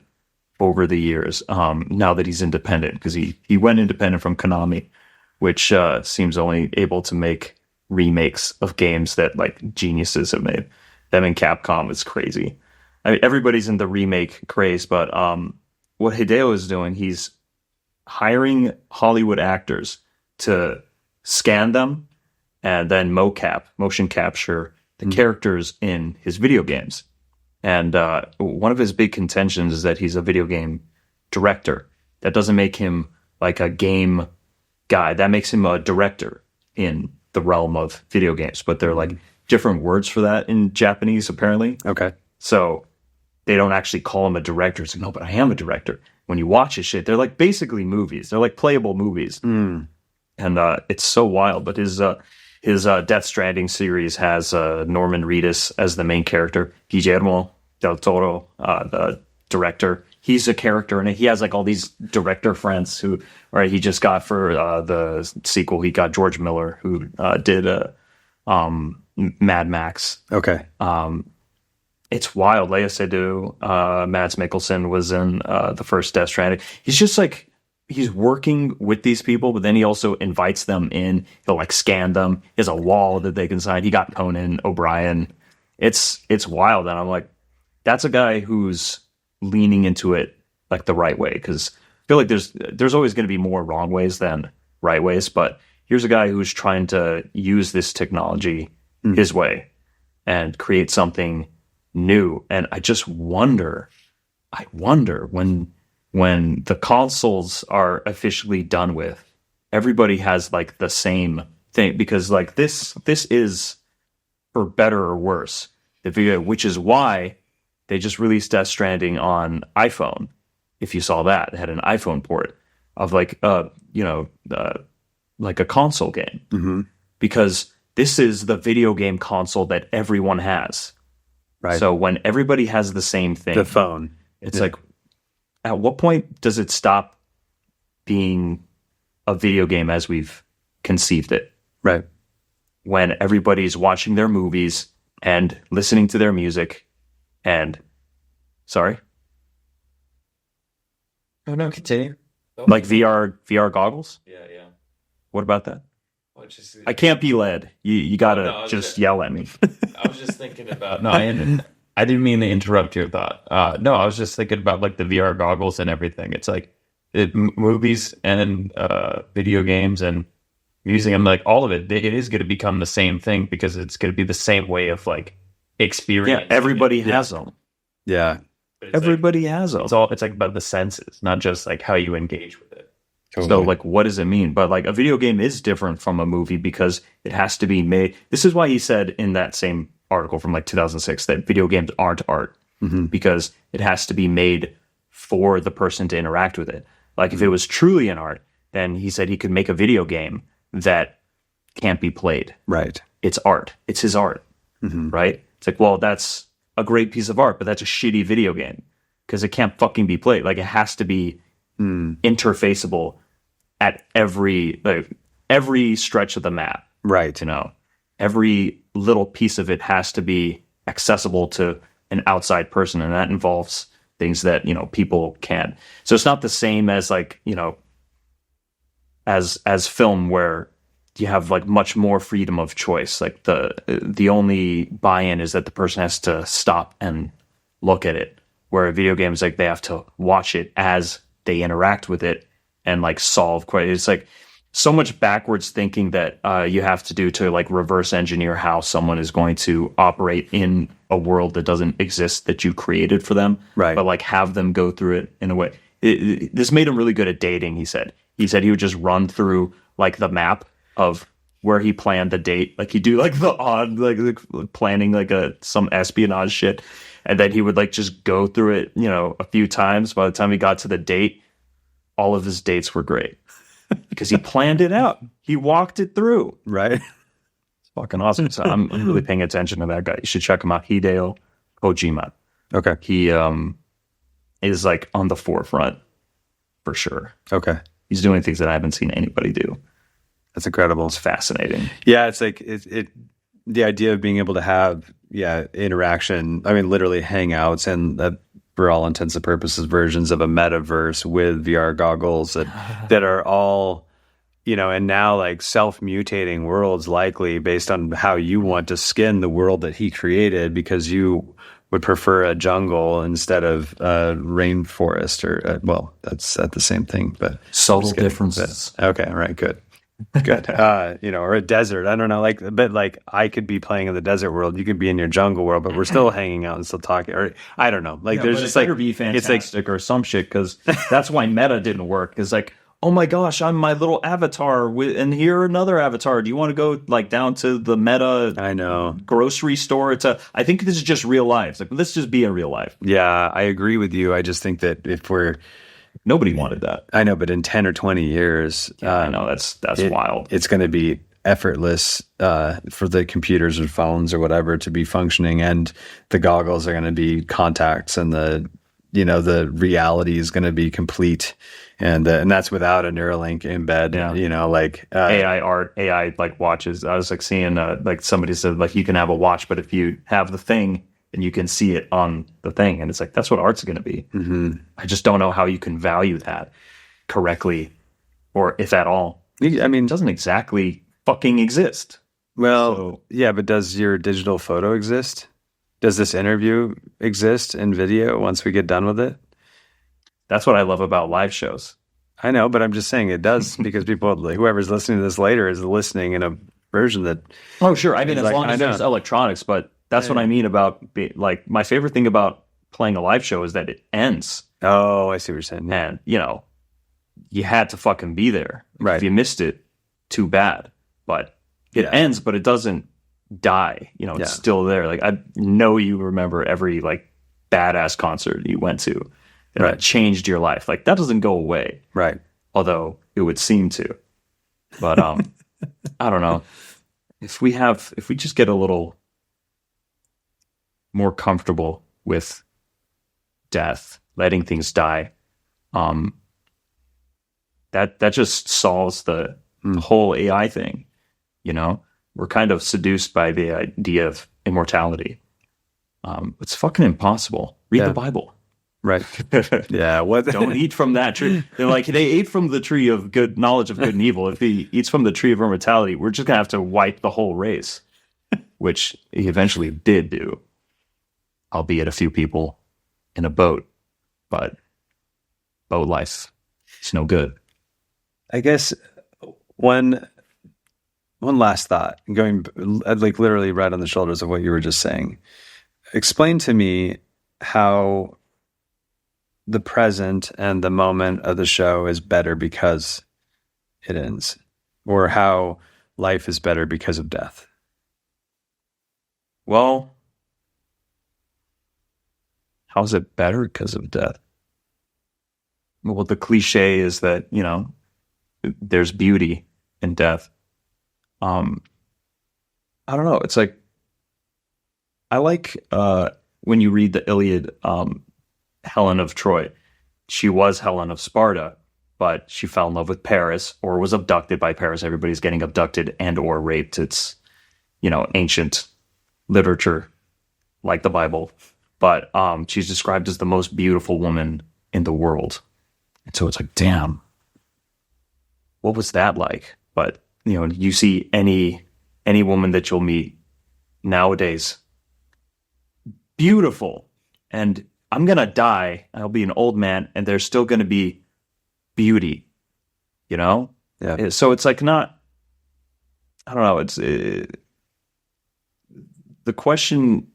over the years. Now that he's independent, because he went independent from Konami, which seems only able to make remakes of games that like geniuses have made. Them and Capcom is crazy. I mean, everybody's in the remake craze, but what Hideo is doing, he's hiring Hollywood actors to scan them and then motion capture the characters in his video games. And one of his big contentions is that he's a video game director. That doesn't make him like a game guy. That makes him a director in the realm of video games. But they're like different words for that in Japanese, apparently. Okay. So they don't actually call him a director. It's like, no, but I am a director. When you watch his shit, they're like basically movies. They're like playable movies. And it's so wild. But his Death Stranding series has Norman Reedus as the main character. Guillermo del Toro, the director. He's a character in it. He has like all these director friends who, right? He just got for the sequel. He got George Miller, who did Mad Max. Okay. It's wild. Leia Seydoux, Mads Mikkelsen was in the first Death Stranding. He's just like, he's working with these people, but then he also invites them in. He'll like scan them. He has a wall that they can sign. He got Conan O'Brien. It's wild. And I'm like, that's a guy who's leaning into it like the right way. Because I feel like there's always going to be more wrong ways than right ways. But here's a guy who's trying to use this technology his way and create something new. And I just wonder when the consoles are officially done with, everybody has like the same thing, because like this is for better or worse the video, which is why they just released Death Stranding on iPhone. If you saw that, it had an iPhone port of like like a console game, because this is the video game console that everyone has. Right. So when everybody has the same thing, The phone. it's like, at what point does it stop being a video game as we've conceived it? Right. When everybody's watching their movies and listening to their music and, sorry, Oh no, continue. like VR goggles? Yeah. What about that? Well, just, I can't be led. You gotta No, I was just just- yell at me. I was just thinking about. No, I didn't mean to interrupt your thought. No, I was just thinking about like the VR goggles and everything. It's like movies and video games and music. I'm like all of it. It is going to become the same thing, because it's going to be the same way of like experience. Yeah, everybody has them. Yeah. Everybody has them. It's like about the senses, not just like how you engage with it. So, like, what does it mean? But, like, a video game is different from a movie because it has to be made. This is why he said in that same article from, like, 2006 that video games aren't art, because it has to be made for the person to interact with it. Like, if it was truly an art, then he said he could make a video game that can't be played. Right. It's art. It's his art, right? It's like, well, that's a great piece of art, but that's a shitty video game because it can't fucking be played. Like, it has to be interfaceable at every stretch of the map. Right. You know, every little piece of it has to be accessible to an outside person, and that involves things that, you know, people can't. So it's not the same as, like, you know, as film, where you have like much more freedom of choice. Like the only buy-in is that the person has to stop and look at it, where a video game is like they have to watch it as they interact with it and like solve questions. It's like so much backwards thinking that you have to do to like reverse engineer how someone is going to operate in a world that doesn't exist, that you created for them. Right. But like have them go through it in a way. This made him really good at dating, he said. He said he would just run through like the map of where he planned the date. Like he'd do like the odd, like planning like some espionage shit. And then he would like just go through it, you know, a few times. By the time he got to the date, all of his dates were great because he planned it out. He walked it through. Right. It's fucking awesome. So I'm really paying attention to that guy. You should check him out. Hideo Kojima. Okay. He is like on the forefront for sure. Okay. He's doing things that I haven't seen anybody do. That's incredible. It's fascinating. Yeah, it's like it the idea of being able to have interaction. I mean, literally hangouts and for all intents and purposes, versions of a metaverse with VR goggles that are all, and now like self-mutating worlds, likely based on how you want to skin the world that he created, because you would prefer a jungle instead of a rainforest, or that's the same thing, but subtle differences. Okay, right, good. Or a desert. I don't know, but I could be playing in the desert world, you could be in your jungle world, but we're still hanging out and still talking. Or I don't know. There's just better be fantastic or some shit, because that's why Meta didn't work. It's like, oh my gosh, I'm my little avatar, and here another avatar. Do you want to go down to the Meta? I know, grocery store? I think this is just real life. Let's just be in real life. Yeah, I agree with you. I just think that nobody wanted that. I know, but in 10 or 20 years, I know that's wild. It's going to be effortless for the computers or phones or whatever to be functioning, and the goggles are going to be contacts, and the reality is going to be complete, and that's without a Neuralink embed. Yeah. AI art, AI watches. I was seeing somebody said you can have a watch, but if you have the thing, and you can see it on the thing, and it's that's what art's going to be. Mm-hmm. I just don't know how you can value that correctly, or if at all. I mean, it doesn't exactly fucking exist. Well, yeah, but does your digital photo exist? Does this interview exist in video once we get done with it? That's what I love about live shows. I know, but I'm just saying it does, because people, whoever's listening to this later, is listening in a version that. Oh, sure. I mean, as long as there's electronics, but. That's what I mean about my favorite thing about playing a live show is that it ends. Oh, I see what you're saying. And, you had to fucking be there. Right. If you missed it, too bad. But it ends, but it doesn't die. It's still there. I know you remember every badass concert you went to that changed your life. That doesn't go away. Right. Although it would seem to. But I don't know. If we just get a little more comfortable with death, letting things die, that just solves the whole AI thing. We're kind of seduced by the idea of immortality. It's fucking impossible. Read the Bible. Right. Yeah. What? Don't eat from that tree. They're they ate from the tree of good knowledge of good and evil. If he eats from the tree of immortality, we're just gonna have to wipe the whole race, which he eventually did do. Albeit a few people in a boat, but boat life is no good. I guess one last thought, going literally right on the shoulders of what you were just saying. Explain to me how the present and the moment of the show is better because it ends, or how life is better because of death. Well, how's it better because of death? Well, the cliche is that, there's beauty in death. I don't know. It's I like when you read the Iliad, Helen of Troy. She was Helen of Sparta, but she fell in love with Paris, or was abducted by Paris. Everybody's getting abducted and or raped. It's, ancient literature like the Bible. But she's described as the most beautiful woman in the world. And so it's damn, what was that like? But, you see any woman that you'll meet nowadays, beautiful. And I'm going to die. I'll be an old man, and there's still going to be beauty, Yeah. So it's not, I don't know. It's the question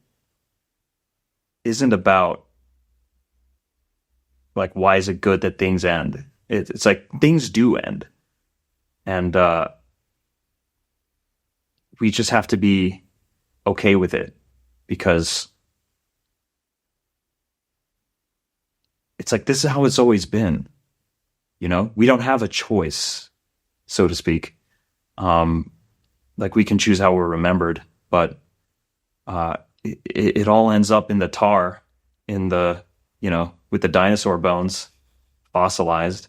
isn't about why is it good that things end? It's things do end, and we just have to be okay with it, because it's this is how it's always been. We don't have a choice, so to speak. We can choose how we're remembered, but it all ends up in the tar, in the, with the dinosaur bones fossilized.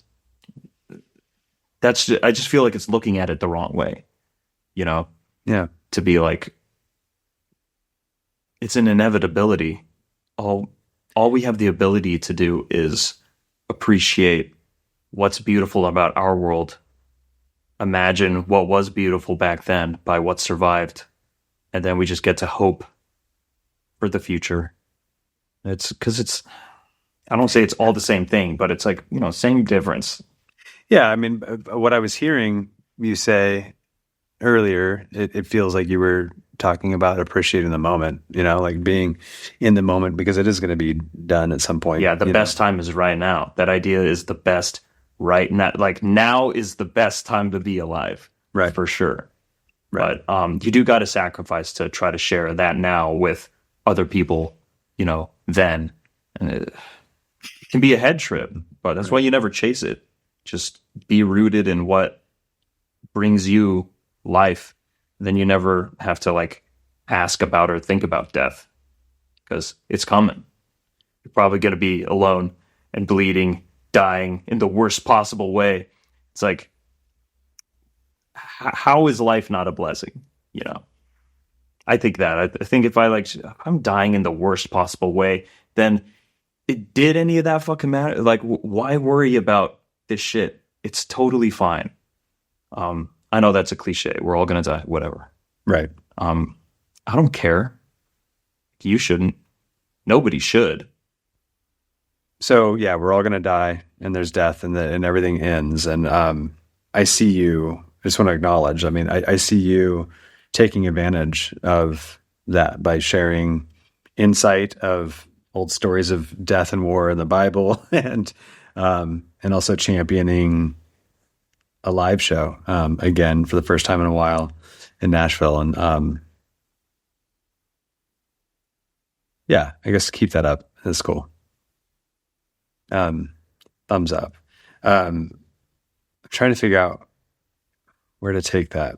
I just feel it's looking at it the wrong way, Yeah. to be it's an inevitability. All we have the ability to do is appreciate what's beautiful about our world, imagine what was beautiful back then by what survived, and then we just get to hope for the future. It's because I don't say it's all the same thing, but it's like, same difference. Yeah, I mean, what I was hearing you say earlier, it feels like you were talking about appreciating the moment, like being in the moment, because it is going to be done at some point. Yeah, the best time is right now. That idea is the best right now. Like, now is the best time to be alive, right? For sure. Right. But you do got to sacrifice to try to share that now with other people, then. And it can be a head trip, but that's why you never chase it. Just be rooted in what brings you life. Then you never have to like ask about or think about death, because it's coming. You're probably going to be alone and bleeding, dying in the worst possible way. It's like, how is life not a blessing? I think that. I think if I'm dying in the worst possible way, then did any of that fucking matter? Like, why worry about this shit? It's totally fine. I know that's a cliche. We're all gonna die, whatever. Right. I don't care. You shouldn't. Nobody should. So yeah, we're all gonna die, and there's death, and everything ends. And I see you. I just want to acknowledge. I mean, I see you taking advantage of that by sharing insight of old stories of death and war in the Bible, and also championing a live show again for the first time in a while in Nashville. And yeah, I guess keep that up. That's cool. Thumbs up. I'm trying to figure out where to take that.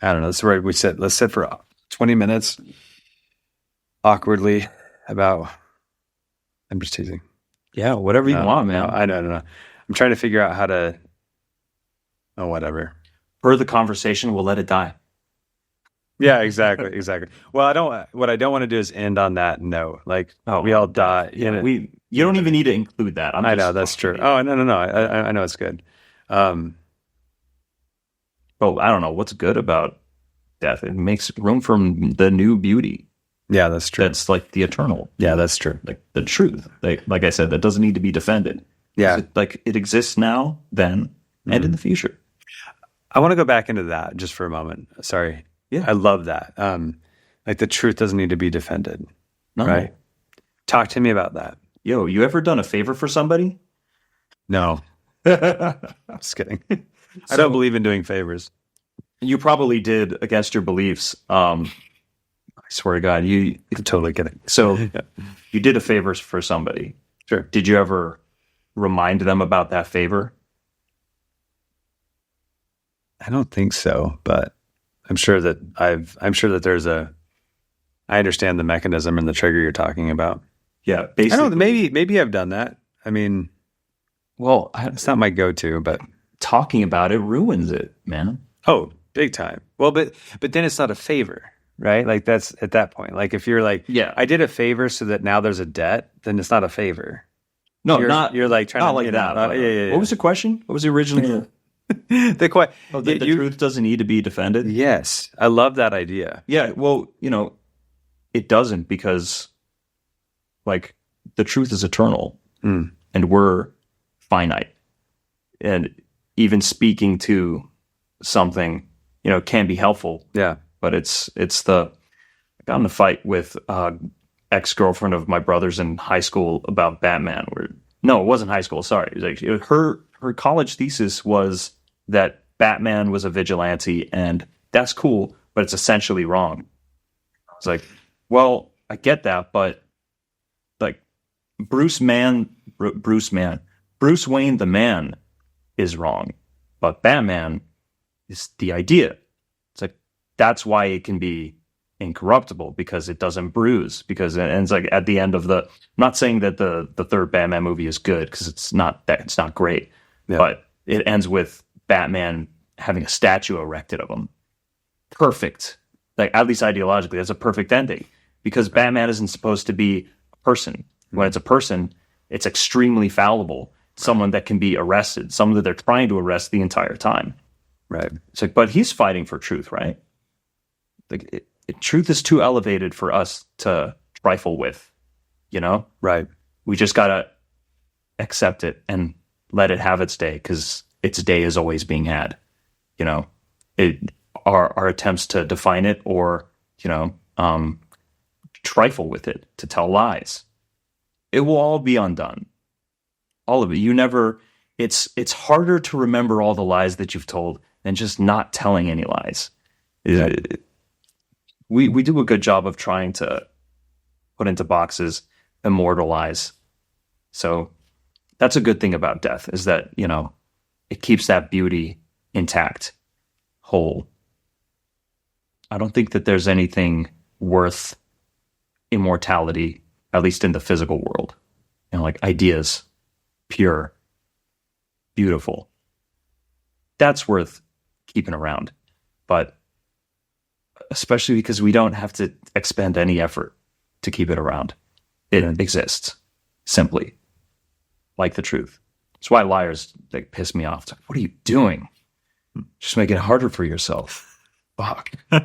I don't know. That's where we sit. Let's sit for 20 minutes awkwardly about. I'm just teasing. Yeah, whatever you want, man. I know. I'm trying to figure out how to. Oh, whatever. Per the conversation, we'll let it die. Yeah, exactly. Well, what I don't want to do is end on that note. Like, we all die. You don't even need to include that. I know that's true. Oh, no. I know it's good. Well, I don't know what's good about death. It makes room for the new beauty. Yeah, that's true. That's like the eternal. Yeah, that's true. Like the truth. Like I said, that doesn't need to be defended. Yeah. It exists now, then, and in the future. I want to go back into that just for a moment. Sorry. Yeah. I love that. Like the truth doesn't need to be defended. No. Right? Talk to me about that. Yo, you ever done a favor for somebody? No. Just kidding. I don't believe in doing favors. You probably did against your beliefs. I swear to God, I'm totally kidding. So you did a favor for somebody. Sure. Did you ever remind them about that favor? I don't think so, but I'm sure that I understand the mechanism and the trigger you're talking about. Yeah, basically. I don't. Maybe I've done that. I mean, well, it's not my go-to, but talking about it ruins it, man. Oh, big time. Well, but then it's not a favor, right? Like that's at that point. Like if you're like, yeah, I did a favor so that now there's a debt, then it's not a favor. No, you're like trying not to like that. Yeah. What was the question? What was the original? The truth doesn't need to be defended. Yes, I love that idea. Yeah, well, it doesn't, because like the truth is eternal, and we're finite, and even speaking to something, can be helpful. Yeah, but I got in a fight with ex-girlfriend of my brother's in high school about Batman. No, it wasn't high school. Sorry, it was actually her college thesis was that Batman was a vigilante, and that's cool, but it's essentially wrong. It's like, well, I get that, but like Bruce Wayne the man is wrong, but Batman is the idea. It's like, that's why it can be incorruptible, because it doesn't bruise, because and it's like at the end of I'm not saying that the third Batman movie is good, because it's not great, but it ends with Batman having a statue erected of him. Perfect like at least ideologically, that's a perfect ending because Batman isn't supposed to be a person. When it's a person, it's extremely fallible. Someone that can be arrested, someone that they're trying to arrest the entire time. Right. It's like, but he's fighting for truth, right? Like, truth is too elevated for us to trifle with, you know? Right. We just gotta accept it and let it have its day because its day is always being had. You know, our attempts to define it or, you know, trifle with it, to tell lies, it will all be undone. All of it. You never. It's harder to remember all the lies that you've told than just not telling any lies. We do a good job of trying to put into boxes, immortalize. So that's a good thing about death is that, you know, it keeps that beauty intact, whole. I don't think that there's anything worth immortality, at least in the physical world. You know, like ideas, pure, beautiful. That's worth keeping around. But especially because we don't have to expend any effort to keep it around. It exists, simply, like the truth. That's why liars like piss me off. It's like, what are you doing? Just make it harder for yourself. Fuck. You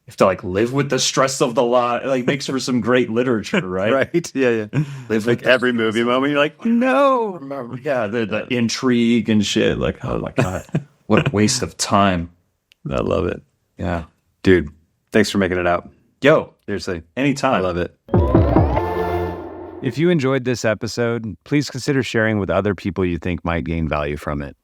have to like live with the stress of the lie. It like makes for some great literature, right? Right. Yeah. Live Like with every movie moment, you're like, no. yeah, the intrigue and shit. Like, oh my God, what a waste of time. I love it. Yeah. Dude, thanks for making it out. Yo, Seriously. anytime. I love it. If you enjoyed this episode, please consider sharing with other people you think might gain value from it.